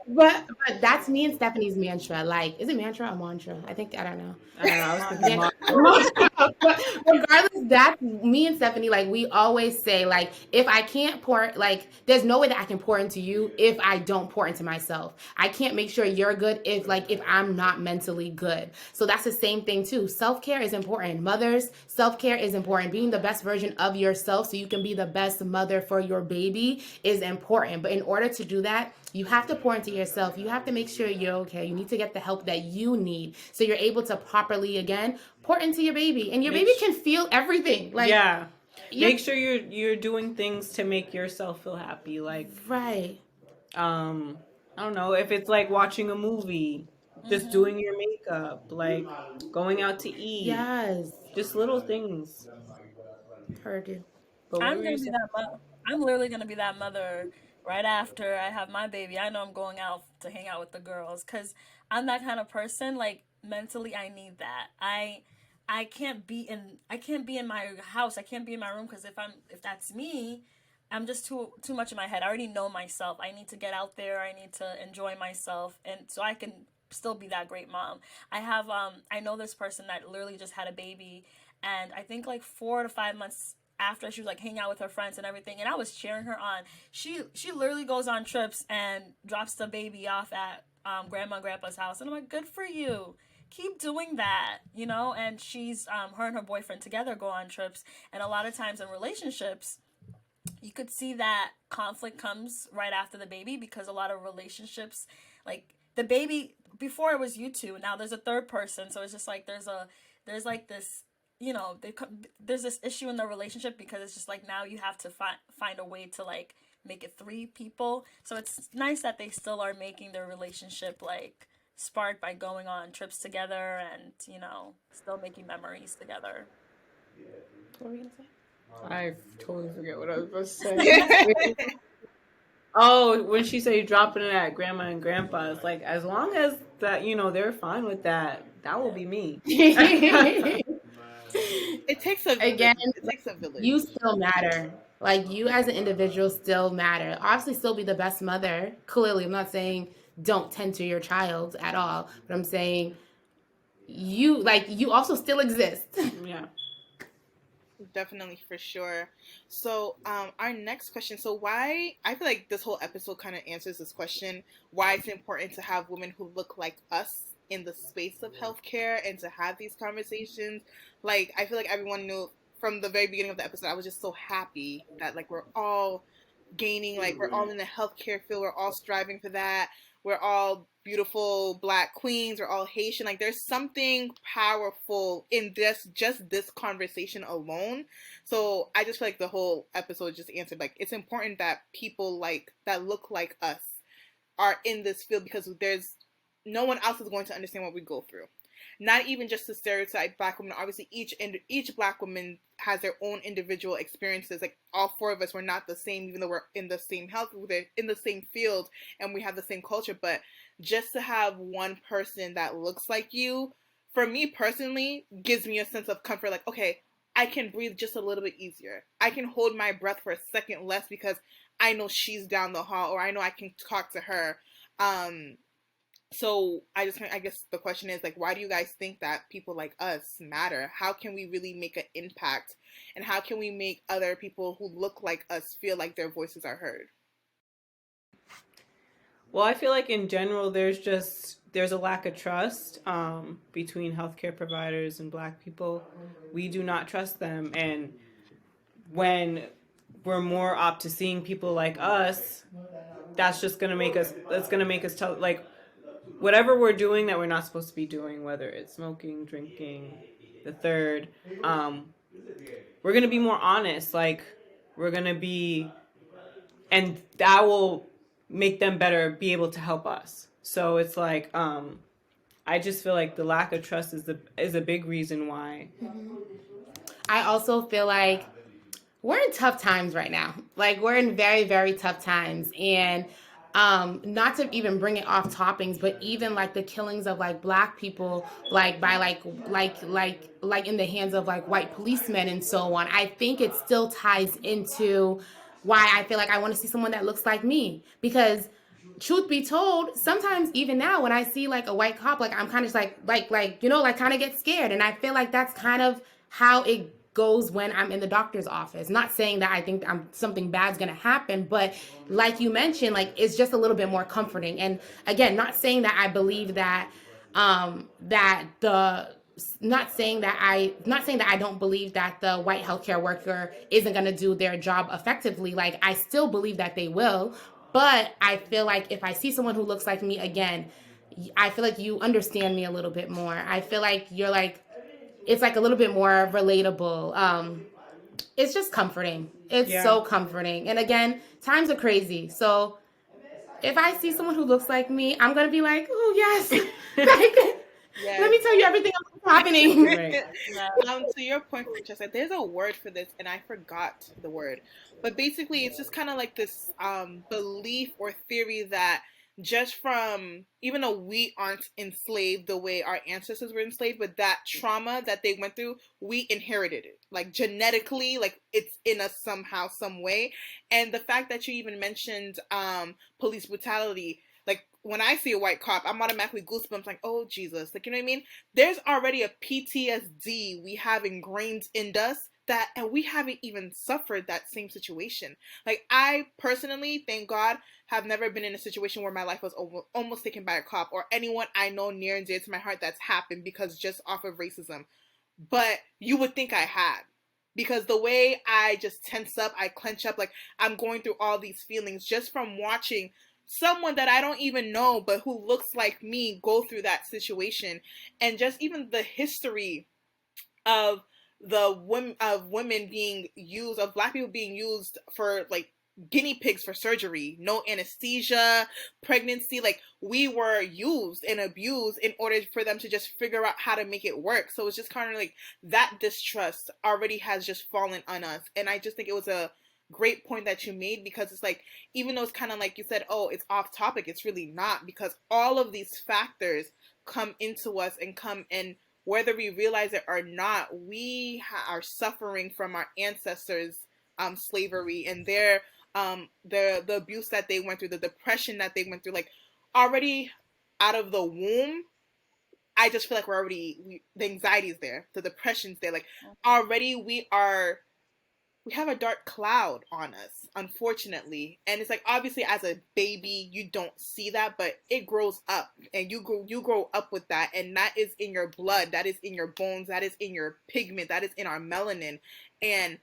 but that's me and Stephanie's mantra. Like, is it mantra or mantra? I don't know. I was thinking mantra. But regardless, that's me and Stephanie. Like we always say, like if I can't pour, like there's no way that I can pour into you if I don't pour into myself. I can't make sure you're good if I'm not mentally good. So that's the same thing too. Self-care is important. Mothers, self-care is important. Being the best version of yourself so you can be the best mother for your baby is important. But in order to do that, you have to pour into yourself. You have to make sure you're okay. You need to get the help that you need so you're able to properly, again, pour into your baby. And your baby can feel everything. Like, yeah. Make sure you're doing things to make yourself feel happy. Like, right. I don't know, if it's like watching a movie, just doing your makeup, like going out to eat. Yes. Just little things. Heard you. But I'm gonna be that mother. I'm literally gonna be that mother right after I have my baby. I know I'm going out to hang out with the girls because I'm that kind of person. Like mentally, I need that. I can't be in my house. I can't be in my room because if that's me, I'm just too much in my head. I already know myself. I need to get out there. I need to enjoy myself, and so I can still be that great mom. I know this person that literally just had a baby, and I think like 4 to 5 months after she was like hanging out with her friends and everything, and I was cheering her on. She literally goes on trips and drops the baby off at grandma and grandpa's house, and I'm like, good for you. Keep doing that, and she's her and her boyfriend together go on trips, and a lot of times in relationships you could see that conflict comes right after the baby because a lot of relationships, like the baby, before it was you two, now there's a third person, so it's just like there's like this, there's this issue in the relationship because it's just like now you have to find a way to like make it 3 people. So it's nice that they still are making their relationship like sparked by going on trips together and still making memories together. What were you gonna say? I totally forget what I was supposed to say. Oh, when she said dropping it at grandma and grandpa's, like as long as that they're fine with that, that will be me. It takes a village. Again, It takes a village. you still matter. Like you as an individual still matter. Obviously, still be the best mother. Clearly, I'm not saying don't tend to your child at all, but I'm saying you also still exist. Yeah. Definitely, for sure. So, our next question. So, why, I feel like this whole episode kind of answers this question, why it's important to have women who look like us in the space of healthcare and to have these conversations. Like, I feel like everyone knew from the very beginning of the episode, I was just so happy that, like, we're all gaining, like, we're all in the healthcare field, we're all striving for that. We're all beautiful Black queens. We're all Haitian. Like, there's something powerful in just this conversation alone. So I just feel like the whole episode just answered, like, it's important that people like that look like us are in this field because there's no one else is going to understand what we go through. Not even just to stereotype Black women. Obviously, each Black woman has their own individual experiences. Like, all 4 of us, we're not the same, even though we're in the same health, we're in the same field, and we have the same culture. But just to have one person that looks like you, for me personally, gives me a sense of comfort. Like, okay, I can breathe just a little bit easier. I can hold my breath for a second less because I know she's down the hall, or I know I can talk to her. So I guess the question is, like, why do you guys think that people like us matter? How can we really make an impact? And how can we make other people who look like us feel like their voices are heard? Well, I feel like in general, there's a lack of trust between healthcare providers and Black people. We do not trust them. And when we're more up to seeing people like us, that's going to make us tell, like, whatever we're doing that we're not supposed to be doing, whether it's smoking, drinking, the third, we're going to be more honest. Like, we're going to be, and that will make them better be able to help us. So it's like, I just feel like the lack of trust is a big reason why. I also feel like we're in tough times right now. Like, we're in very, very tough times. And not to even bring it off toppings, but even like the killings of like Black people, like by like in the hands of like white policemen and so on. I think it still ties into why I feel like I want to see someone that looks like me, because truth be told, sometimes even now when I see like a white cop, like I'm kind of just like kind of get scared. And I feel like that's kind of how it goes when I'm in the doctor's office. Not saying that I think something bad's gonna happen, but like you mentioned, like it's just a little bit more comforting. And again, not saying that I believe that that the not saying that I don't believe that the white healthcare worker isn't going to do their job effectively. Like I still believe that they will, but I feel like if I see someone who looks like me again, I feel like you understand me a little bit more. I feel like you're like it's like a little bit more relatable. It's just comforting. It's so comforting. And again, times are crazy. So if I see someone who looks like me, I'm gonna be like, oh yes. Yes. Let me tell you everything that's happening. Right. To your point, Francesca, there's a word for this, and I forgot the word. But basically, it's just kind of like this belief or theory that just from, even though we aren't enslaved the way our ancestors were enslaved, but that trauma that they went through, we inherited it. Like genetically, like it's in us somehow, some way. And the fact that you even mentioned police brutality, like when I see a white cop, I'm automatically goosebumps, like, oh Jesus, like, you know what I mean? There's already a PTSD we have ingrained in us that, and we haven't even suffered that same situation. Like I personally, thank God, have never been in a situation where my life was almost taken by a cop, or anyone I know near and dear to my heart that's happened because just off of racism. But you would think I had. Because the way I just tense up, I clench up, like I'm going through all these feelings just from watching someone that I don't even know but who looks like me go through that situation. And just even the history of women being used, of Black people being used for like guinea pigs for surgery, no anesthesia, pregnancy, like we were used and abused in order for them to just figure out how to make it work. So it's just kind of like that distrust already has just fallen on us. And I just think it was a great point that you made, because it's like, even though it's kind of like you said, oh, it's off topic, it's really not, because all of these factors come into us and come in, whether we realize it or not, we are suffering from our ancestors' slavery and their the abuse that they went through, the depression that they went through. Like already out of the womb, I just feel like the anxiety is there, the depression's there. Like already we have a dark cloud on us, unfortunately. And it's like, obviously as a baby, you don't see that, but it grows up and you grow up with that. And that is in your blood. That is in your bones. That is in your pigment. That is in our melanin. And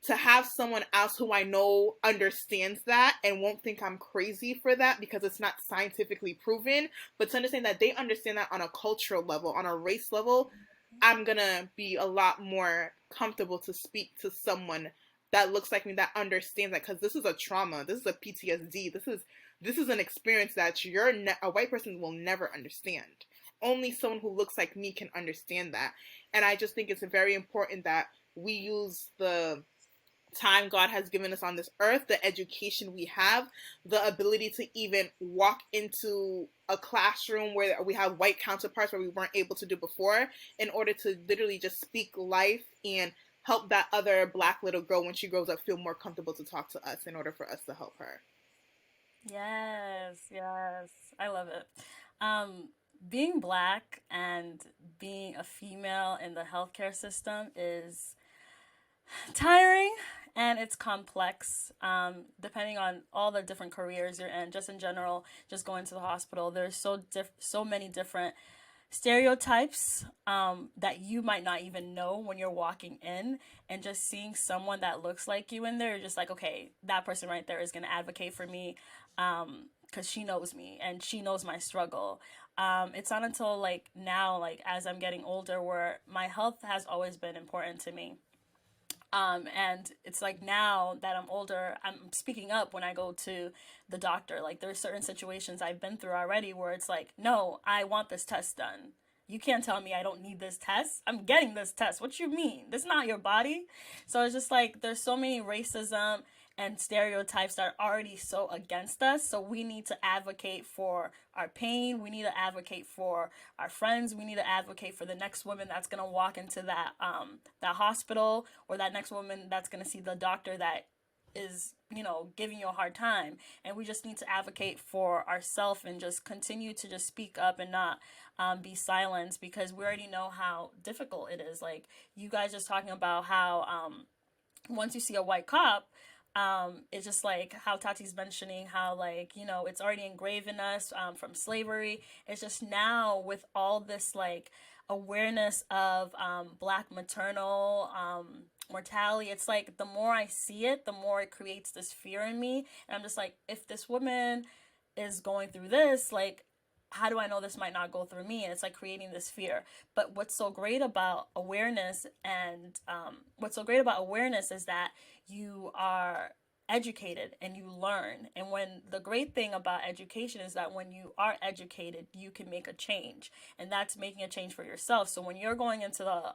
to have someone else who I know understands that and won't think I'm crazy for that because it's not scientifically proven, but to understand that they understand that on a cultural level, on a race level, I'm gonna be a lot more comfortable to speak to someone that looks like me, that understands that, because this is a trauma, this is a PTSD, this is an experience that a white person will never understand. Only someone who looks like me can understand that. And I just think it's very important that we use the time God has given us on this earth, the education we have, the ability to even walk into a classroom where we have white counterparts where we weren't able to do before, in order to literally just speak life and help that other Black little girl when she grows up feel more comfortable to talk to us, in order for us to help her. Yes, I love it. Being Black and being a female in the healthcare system is tiring, and it's complex, depending on all the different careers you're in. Just in general, just going to the hospital, there's so many different stereotypes that you might not even know when you're walking in, and just seeing someone that looks like you in there, you're just like, okay, that person right there is going to advocate for me, because she knows me and she knows my struggle. It's not until like now, like as I'm getting older, where my health has always been important to me. And it's like now that I'm older, I'm speaking up when I go to the doctor. Like there's certain situations I've been through already where it's like, no, I want this test done. You can't tell me I don't need this test. I'm getting this test. What you mean? This is not your body. So it's just like there's so many racism and stereotypes that are already so against us. So we need to advocate for our pain. We need to advocate for our friends. We need to advocate for the next woman that's going to walk into that hospital, or that next woman that's going to see the doctor that is, you know, giving you a hard time. And we just need to advocate for ourselves and just continue to just speak up and not be silenced, because we already know how difficult it is. Like, you guys just talking about how once you see a white cop, it's just like how Tati's mentioning how, like, you know, it's already engraved in us from slavery. It's just now with all this like awareness of Black maternal mortality, it's like the more I see it, the more it creates this fear in me. And I'm just like, if this woman is going through this, like, how do I know this might not go through me? And it's like creating this fear. But what's so great about awareness is that you are educated and you learn. And when the great thing about education is that when you are educated, you can make a change, and that's making a change for yourself. So when you're going into the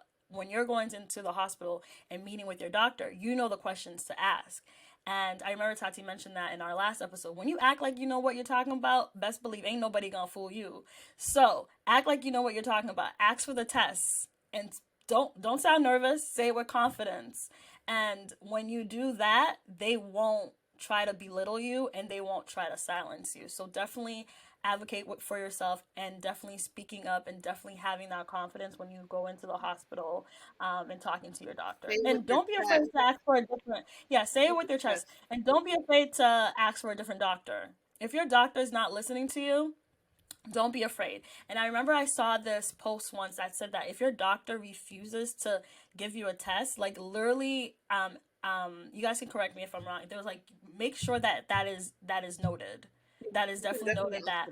hospital and meeting with your doctor, you know the questions to ask. And I remember Tati mentioned that in our last episode. When you act like you know what you're talking about, best believe ain't nobody gonna fool you. So act like you know what you're talking about. Ask for the tests, and don't sound nervous. Say it with confidence. And when you do that, they won't try to belittle you and they won't try to silence you. So definitely advocate for yourself, and definitely speaking up, and definitely having that confidence when you go into the hospital and talking to your doctor. And don't be afraid to ask for a different, say it with your chest. And don't be afraid to ask for a different doctor. If your doctor is not listening to you, don't be afraid. And I remember I saw this post once that said that if your doctor refuses to give you a test, like literally, you guys can correct me if I'm wrong. There was like, make sure that is noted. That is definitely noted, that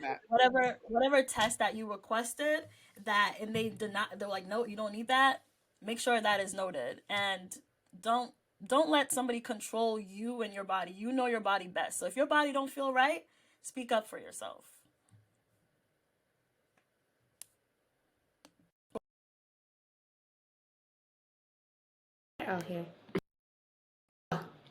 whatever test that you requested, that, and they did not, they're like, no, you don't need that. Make sure that is noted. And don't let somebody control you and your body. You know your body best. So if your body don't feel right, speak up for yourself. Oh, here.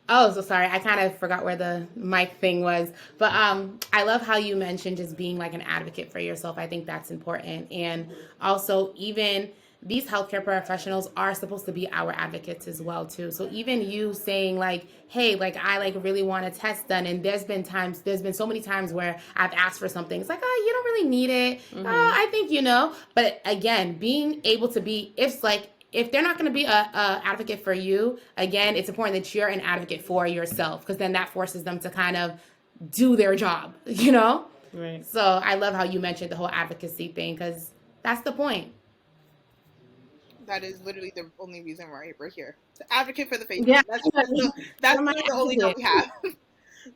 Oh, so sorry. I kind of forgot where the mic thing was. But I love how you mentioned just being like an advocate for yourself. I think that's important. And also, even these healthcare professionals are supposed to be our advocates as well, too. So even you saying like, hey, like I like really want a test done. And there's been so many times where I've asked for something. It's like, oh, you don't really need it. Mm-hmm. Oh, I think, you know. But again, being able to be, if they're not going to be a advocate for you, again, it's important that you're an advocate for yourself, because then that forces them to kind of do their job, you know? Right. So I love how you mentioned the whole advocacy thing, because that's the point. That is literally the only reason why we're here, to advocate for the patient. Yeah. That's the only job we have.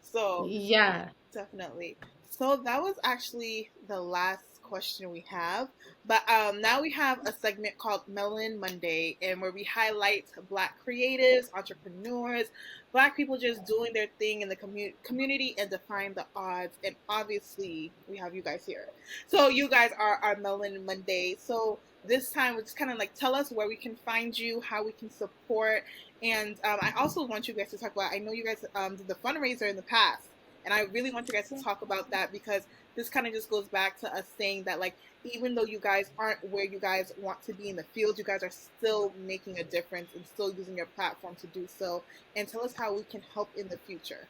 So yeah, definitely. So that was actually the last question we have, but now we have a segment called Melanin Monday, and where we highlight Black creatives, entrepreneurs, Black people just doing their thing in the community and defying the odds. And obviously we have you guys here, so you guys are our Melanin Monday. So this time we're just kind of like, tell us where we can find you, how we can support, and I also want you guys to talk about, I know you guys did the fundraiser in the past, and I really want you guys to talk about that, because this kind of just goes back to us saying that, like, even though you guys aren't where you guys want to be in the field, you guys are still making a difference and still using your platform to do so. And tell us how we can help in the future.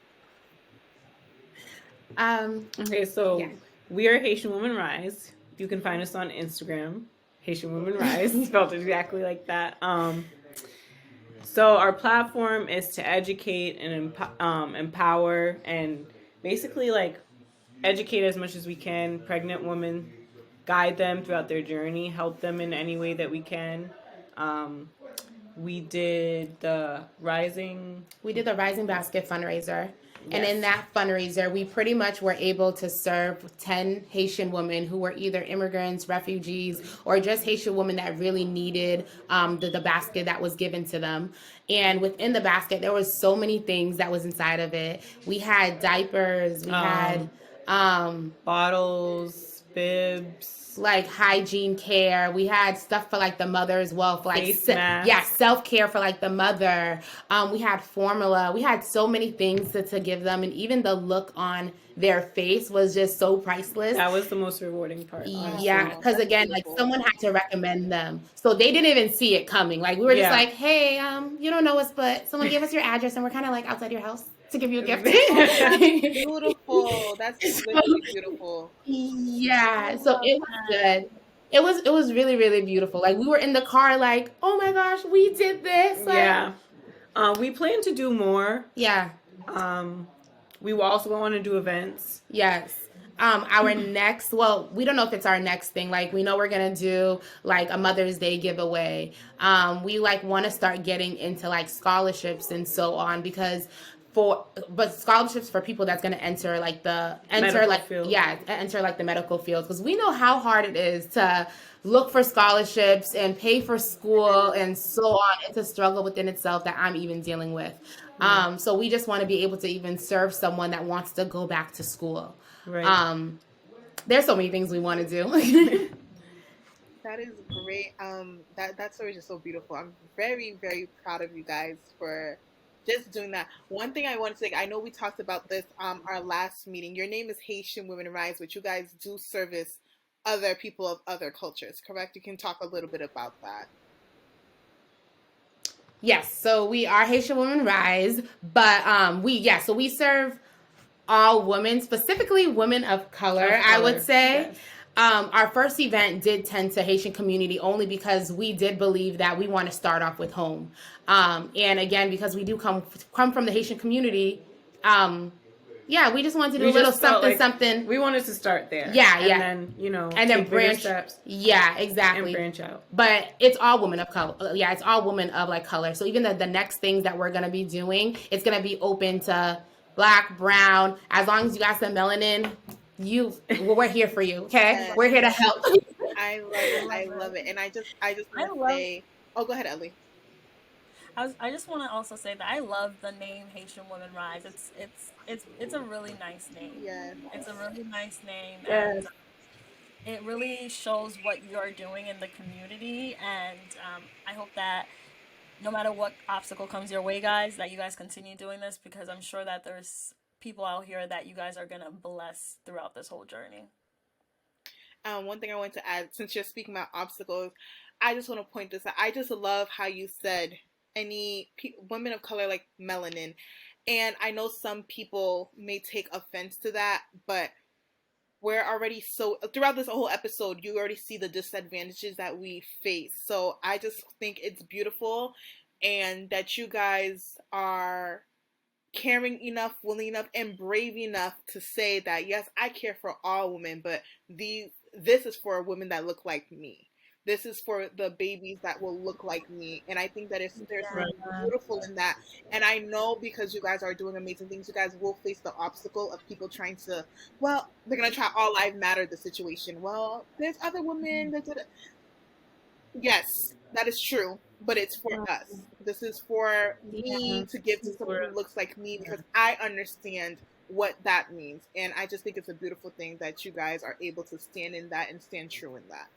Okay, so we are Haitian Women Rise. You can find us on Instagram, Haitian Women Rise, spelled exactly like that. So our platform is to educate and empower, and basically like educate as much as we can pregnant women, guide them throughout their journey, help them in any way that we can. We did the Rising Basket fundraiser. Yes. And in that fundraiser, we pretty much were able to serve 10 Haitian women who were either immigrants, refugees, or just Haitian women that really needed the basket that was given to them. And within the basket, there was so many things that was inside of it. We had diapers, we had bottles, bibs, like hygiene care. We had stuff for like the mother as well, for like self-care for like the mother. We had formula. We had so many things to give them, and even the look on their face was just so priceless. That was the most rewarding part, honestly. Yeah, because again, like someone had to recommend them, so they didn't even see it coming. Like we were just like, hey, you don't know us, but someone gave us your address, and we're kind of like outside your house. to give you a gift. Beautiful. That's literally beautiful. Yeah, so it was good. It was really, really beautiful. Like we were in the car like, oh my gosh, we did this. Like, yeah. We plan to do more. Yeah. We will also want to do events. Yes. Our next, well, we don't know if it's our next thing. Like, we know we're gonna do like a Mother's Day giveaway. We like want to start getting into like scholarships and so on because but scholarships for people that's gonna enter like the medical field because we know how hard it is to look for scholarships and pay for school and so on. It's a struggle within itself that I'm even dealing with. So we just want to be able to even serve someone that wants to go back to school. Right. There's so many things we want to do. That is great. That story is just so beautiful. I'm very, very proud of you guys for just doing that. One thing I want to say, I know we talked about this our last meeting. Your name is Haitian Women Rise, which you guys do service other people of other cultures, correct? You can talk a little bit about that. Yes, so we are Haitian Women Rise, but we serve all women, specifically women of color, I would say. Yes. Our first event did tend to Haitian community only because we did believe that we want to start off with home. And again, because we do come from the Haitian community, we just wanted to do a little something. We wanted to start there. Yeah. And then branch steps. Yeah, exactly. And branch out. But it's all women of color. Yeah, it's all women of like color. So even the next things that we're gonna be doing, it's gonna be open to Black, brown. As long as you got some melanin, we're here for you. Okay, yes. We're here to help. I love it. And I just want to say, oh, go ahead, Ellie. I just want to also say that I love the name Haitian Women Rise. It's a really nice name. Yeah, it's a really nice name. Yes. And it really shows what you're doing in the community, and I hope that no matter what obstacle comes your way, guys, that you guys continue doing this because I'm sure that there's people out here that you guys are gonna bless throughout this whole journey. One thing I want to add, since you're speaking about obstacles, I just want to point this out. I just love how you said any women of color like melanin. And I know some people may take offense to that, but we're already throughout this whole episode, you already see the disadvantages that we face. So I just think it's beautiful and that you guys are caring enough, willing enough, and brave enough to say that, yes, I care for all women, but this is for women that look like me. This is for the babies that will look like me. And I think that there's something beautiful in that. And I know because you guys are doing amazing things, you guys will face the obstacle of people trying to, well, they're going to try all lives matter the situation. Well, there's other women that did it. Yes, that is true. But it's for us. This is for me to give to someone who looks like me because I understand what that means. And I just think it's a beautiful thing that you guys are able to stand in that and stand true in that.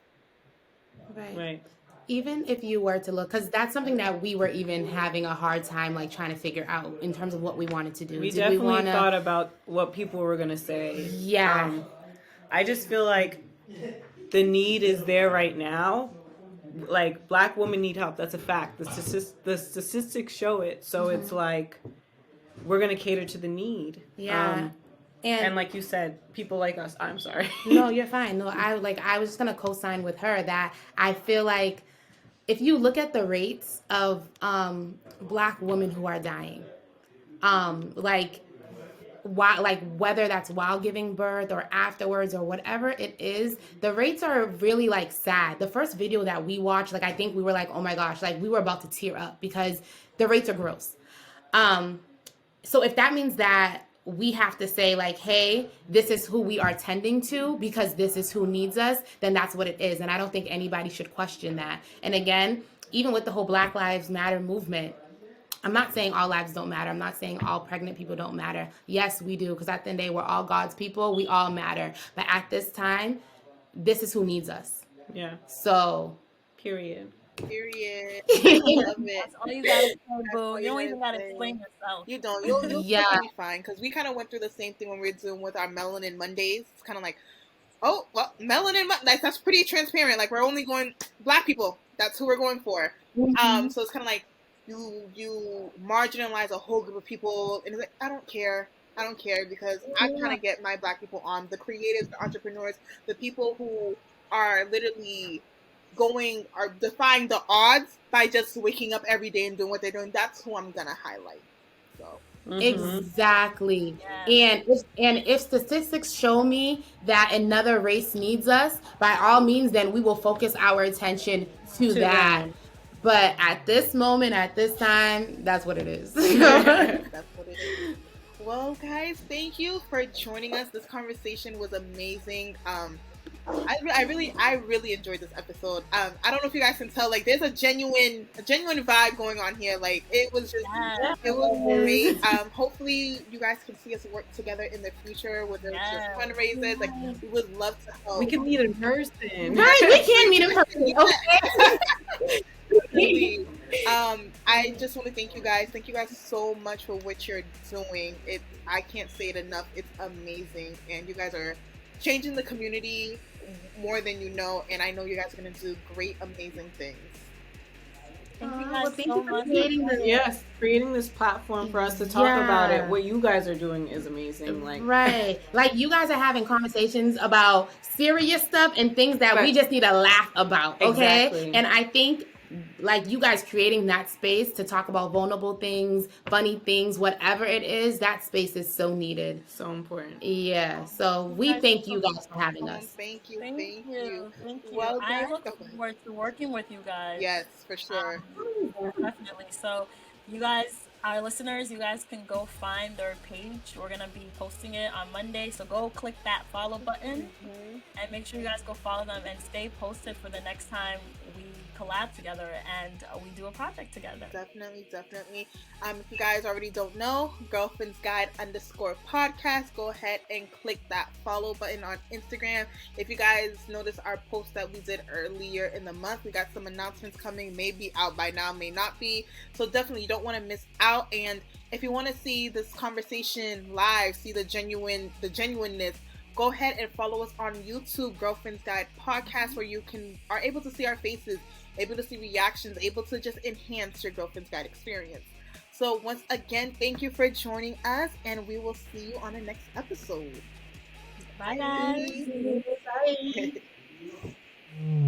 Right. Even if you were to look, because that's something that we were even having a hard time like trying to figure out in terms of what we wanted to do. We definitely thought about what people were going to say. Yeah. I just feel like the need is there right now. Like, Black women need help. That's a fact. The statistics show it. So it's like, we're going to cater to the need. Yeah. And like you said, people like us. I'm sorry. No, you're fine. No, I was just going to co-sign with her that I feel like if you look at the rates of Black women who are dying, whether that's while giving birth or afterwards or whatever it is, the rates are really like sad. The first video that we watched, like I think we were like, oh my gosh, like we were about to tear up because the rates are gross. So if that means that we have to say like, hey, this is who we are tending to because this is who needs us, then that's what it is. And I don't think anybody should question that. And again, even with the whole Black Lives Matter movement, I'm not saying all lives don't matter. I'm not saying all pregnant people don't matter. Yes, we do, because at the end of the day, we're all God's people. We all matter. But at this time, this is who needs us. Yeah. So. Period. I love it. That's all you gotta say, boo. You don't even gotta explain yourself. You don't. You'll be fine. Because we kind of went through the same thing when we were doing with our Melanin Mondays. It's kind of like, oh, well, Melanin Mondays. That's pretty transparent. Like, we're only going Black people. That's who we're going for. Mm-hmm. So it's kind of like, you marginalize a whole group of people, and it's like, I don't care because I kind of get my Black people on, the creatives, the entrepreneurs, the people who are literally are defying the odds by just waking up every day and doing what they're doing. That's who I'm gonna highlight. So exactly. And if statistics show me that another race needs us, by all means, then we will focus our attention to that. But at this moment, at this time, that's what it is. That's what it is. Well, guys, thank you for joining us. This conversation was amazing. I really enjoyed this episode. I don't know if you guys can tell, like, there's a genuine vibe going on here. Like, it was just, it was great. Hopefully you guys can see us work together in the future with the fundraisers. Like, we would love to help. We can meet in person. Right, we can meet in person. Okay. I just want to thank you guys. Thank you guys so much for what you're doing. I can't say it enough. It's amazing, and you guys are changing the community more than you know, and I know you guys are going to do great, amazing things. Thank you guys so much. Creating this platform for us to talk about it. What you guys are doing is amazing. Like you guys are having conversations about serious stuff and things that we just need to laugh about. Okay, exactly. And I think, like, you guys creating that space to talk about vulnerable things, funny things, whatever it is, that space is so needed. So important. Yeah. So we thank you guys for having us. Thank you. Well, I look forward to working with you guys. Yes, for sure. Definitely. So you guys, our listeners, you guys can go find their page. We're going to be posting it on Monday. So go click that follow button and make sure you guys go follow them and stay posted for the next time we collab together and we do a project together. Definitely. If you guys already don't know, Girlfriend's Guide _podcast, go ahead and click that follow button on Instagram. If you guys notice our post that we did earlier in the month, we got some announcements coming, maybe out by now, may not be. So definitely you don't want to miss out. And if you want to see this conversation live, see the genuineness, go ahead and follow us on YouTube, Girlfriend's Guide Podcast, where you are able to see our faces, able to see reactions, able to just enhance your Girlfriend's Guide experience. So once again, thank you for joining us, and we will see you on the next episode. Bye, guys. Bye.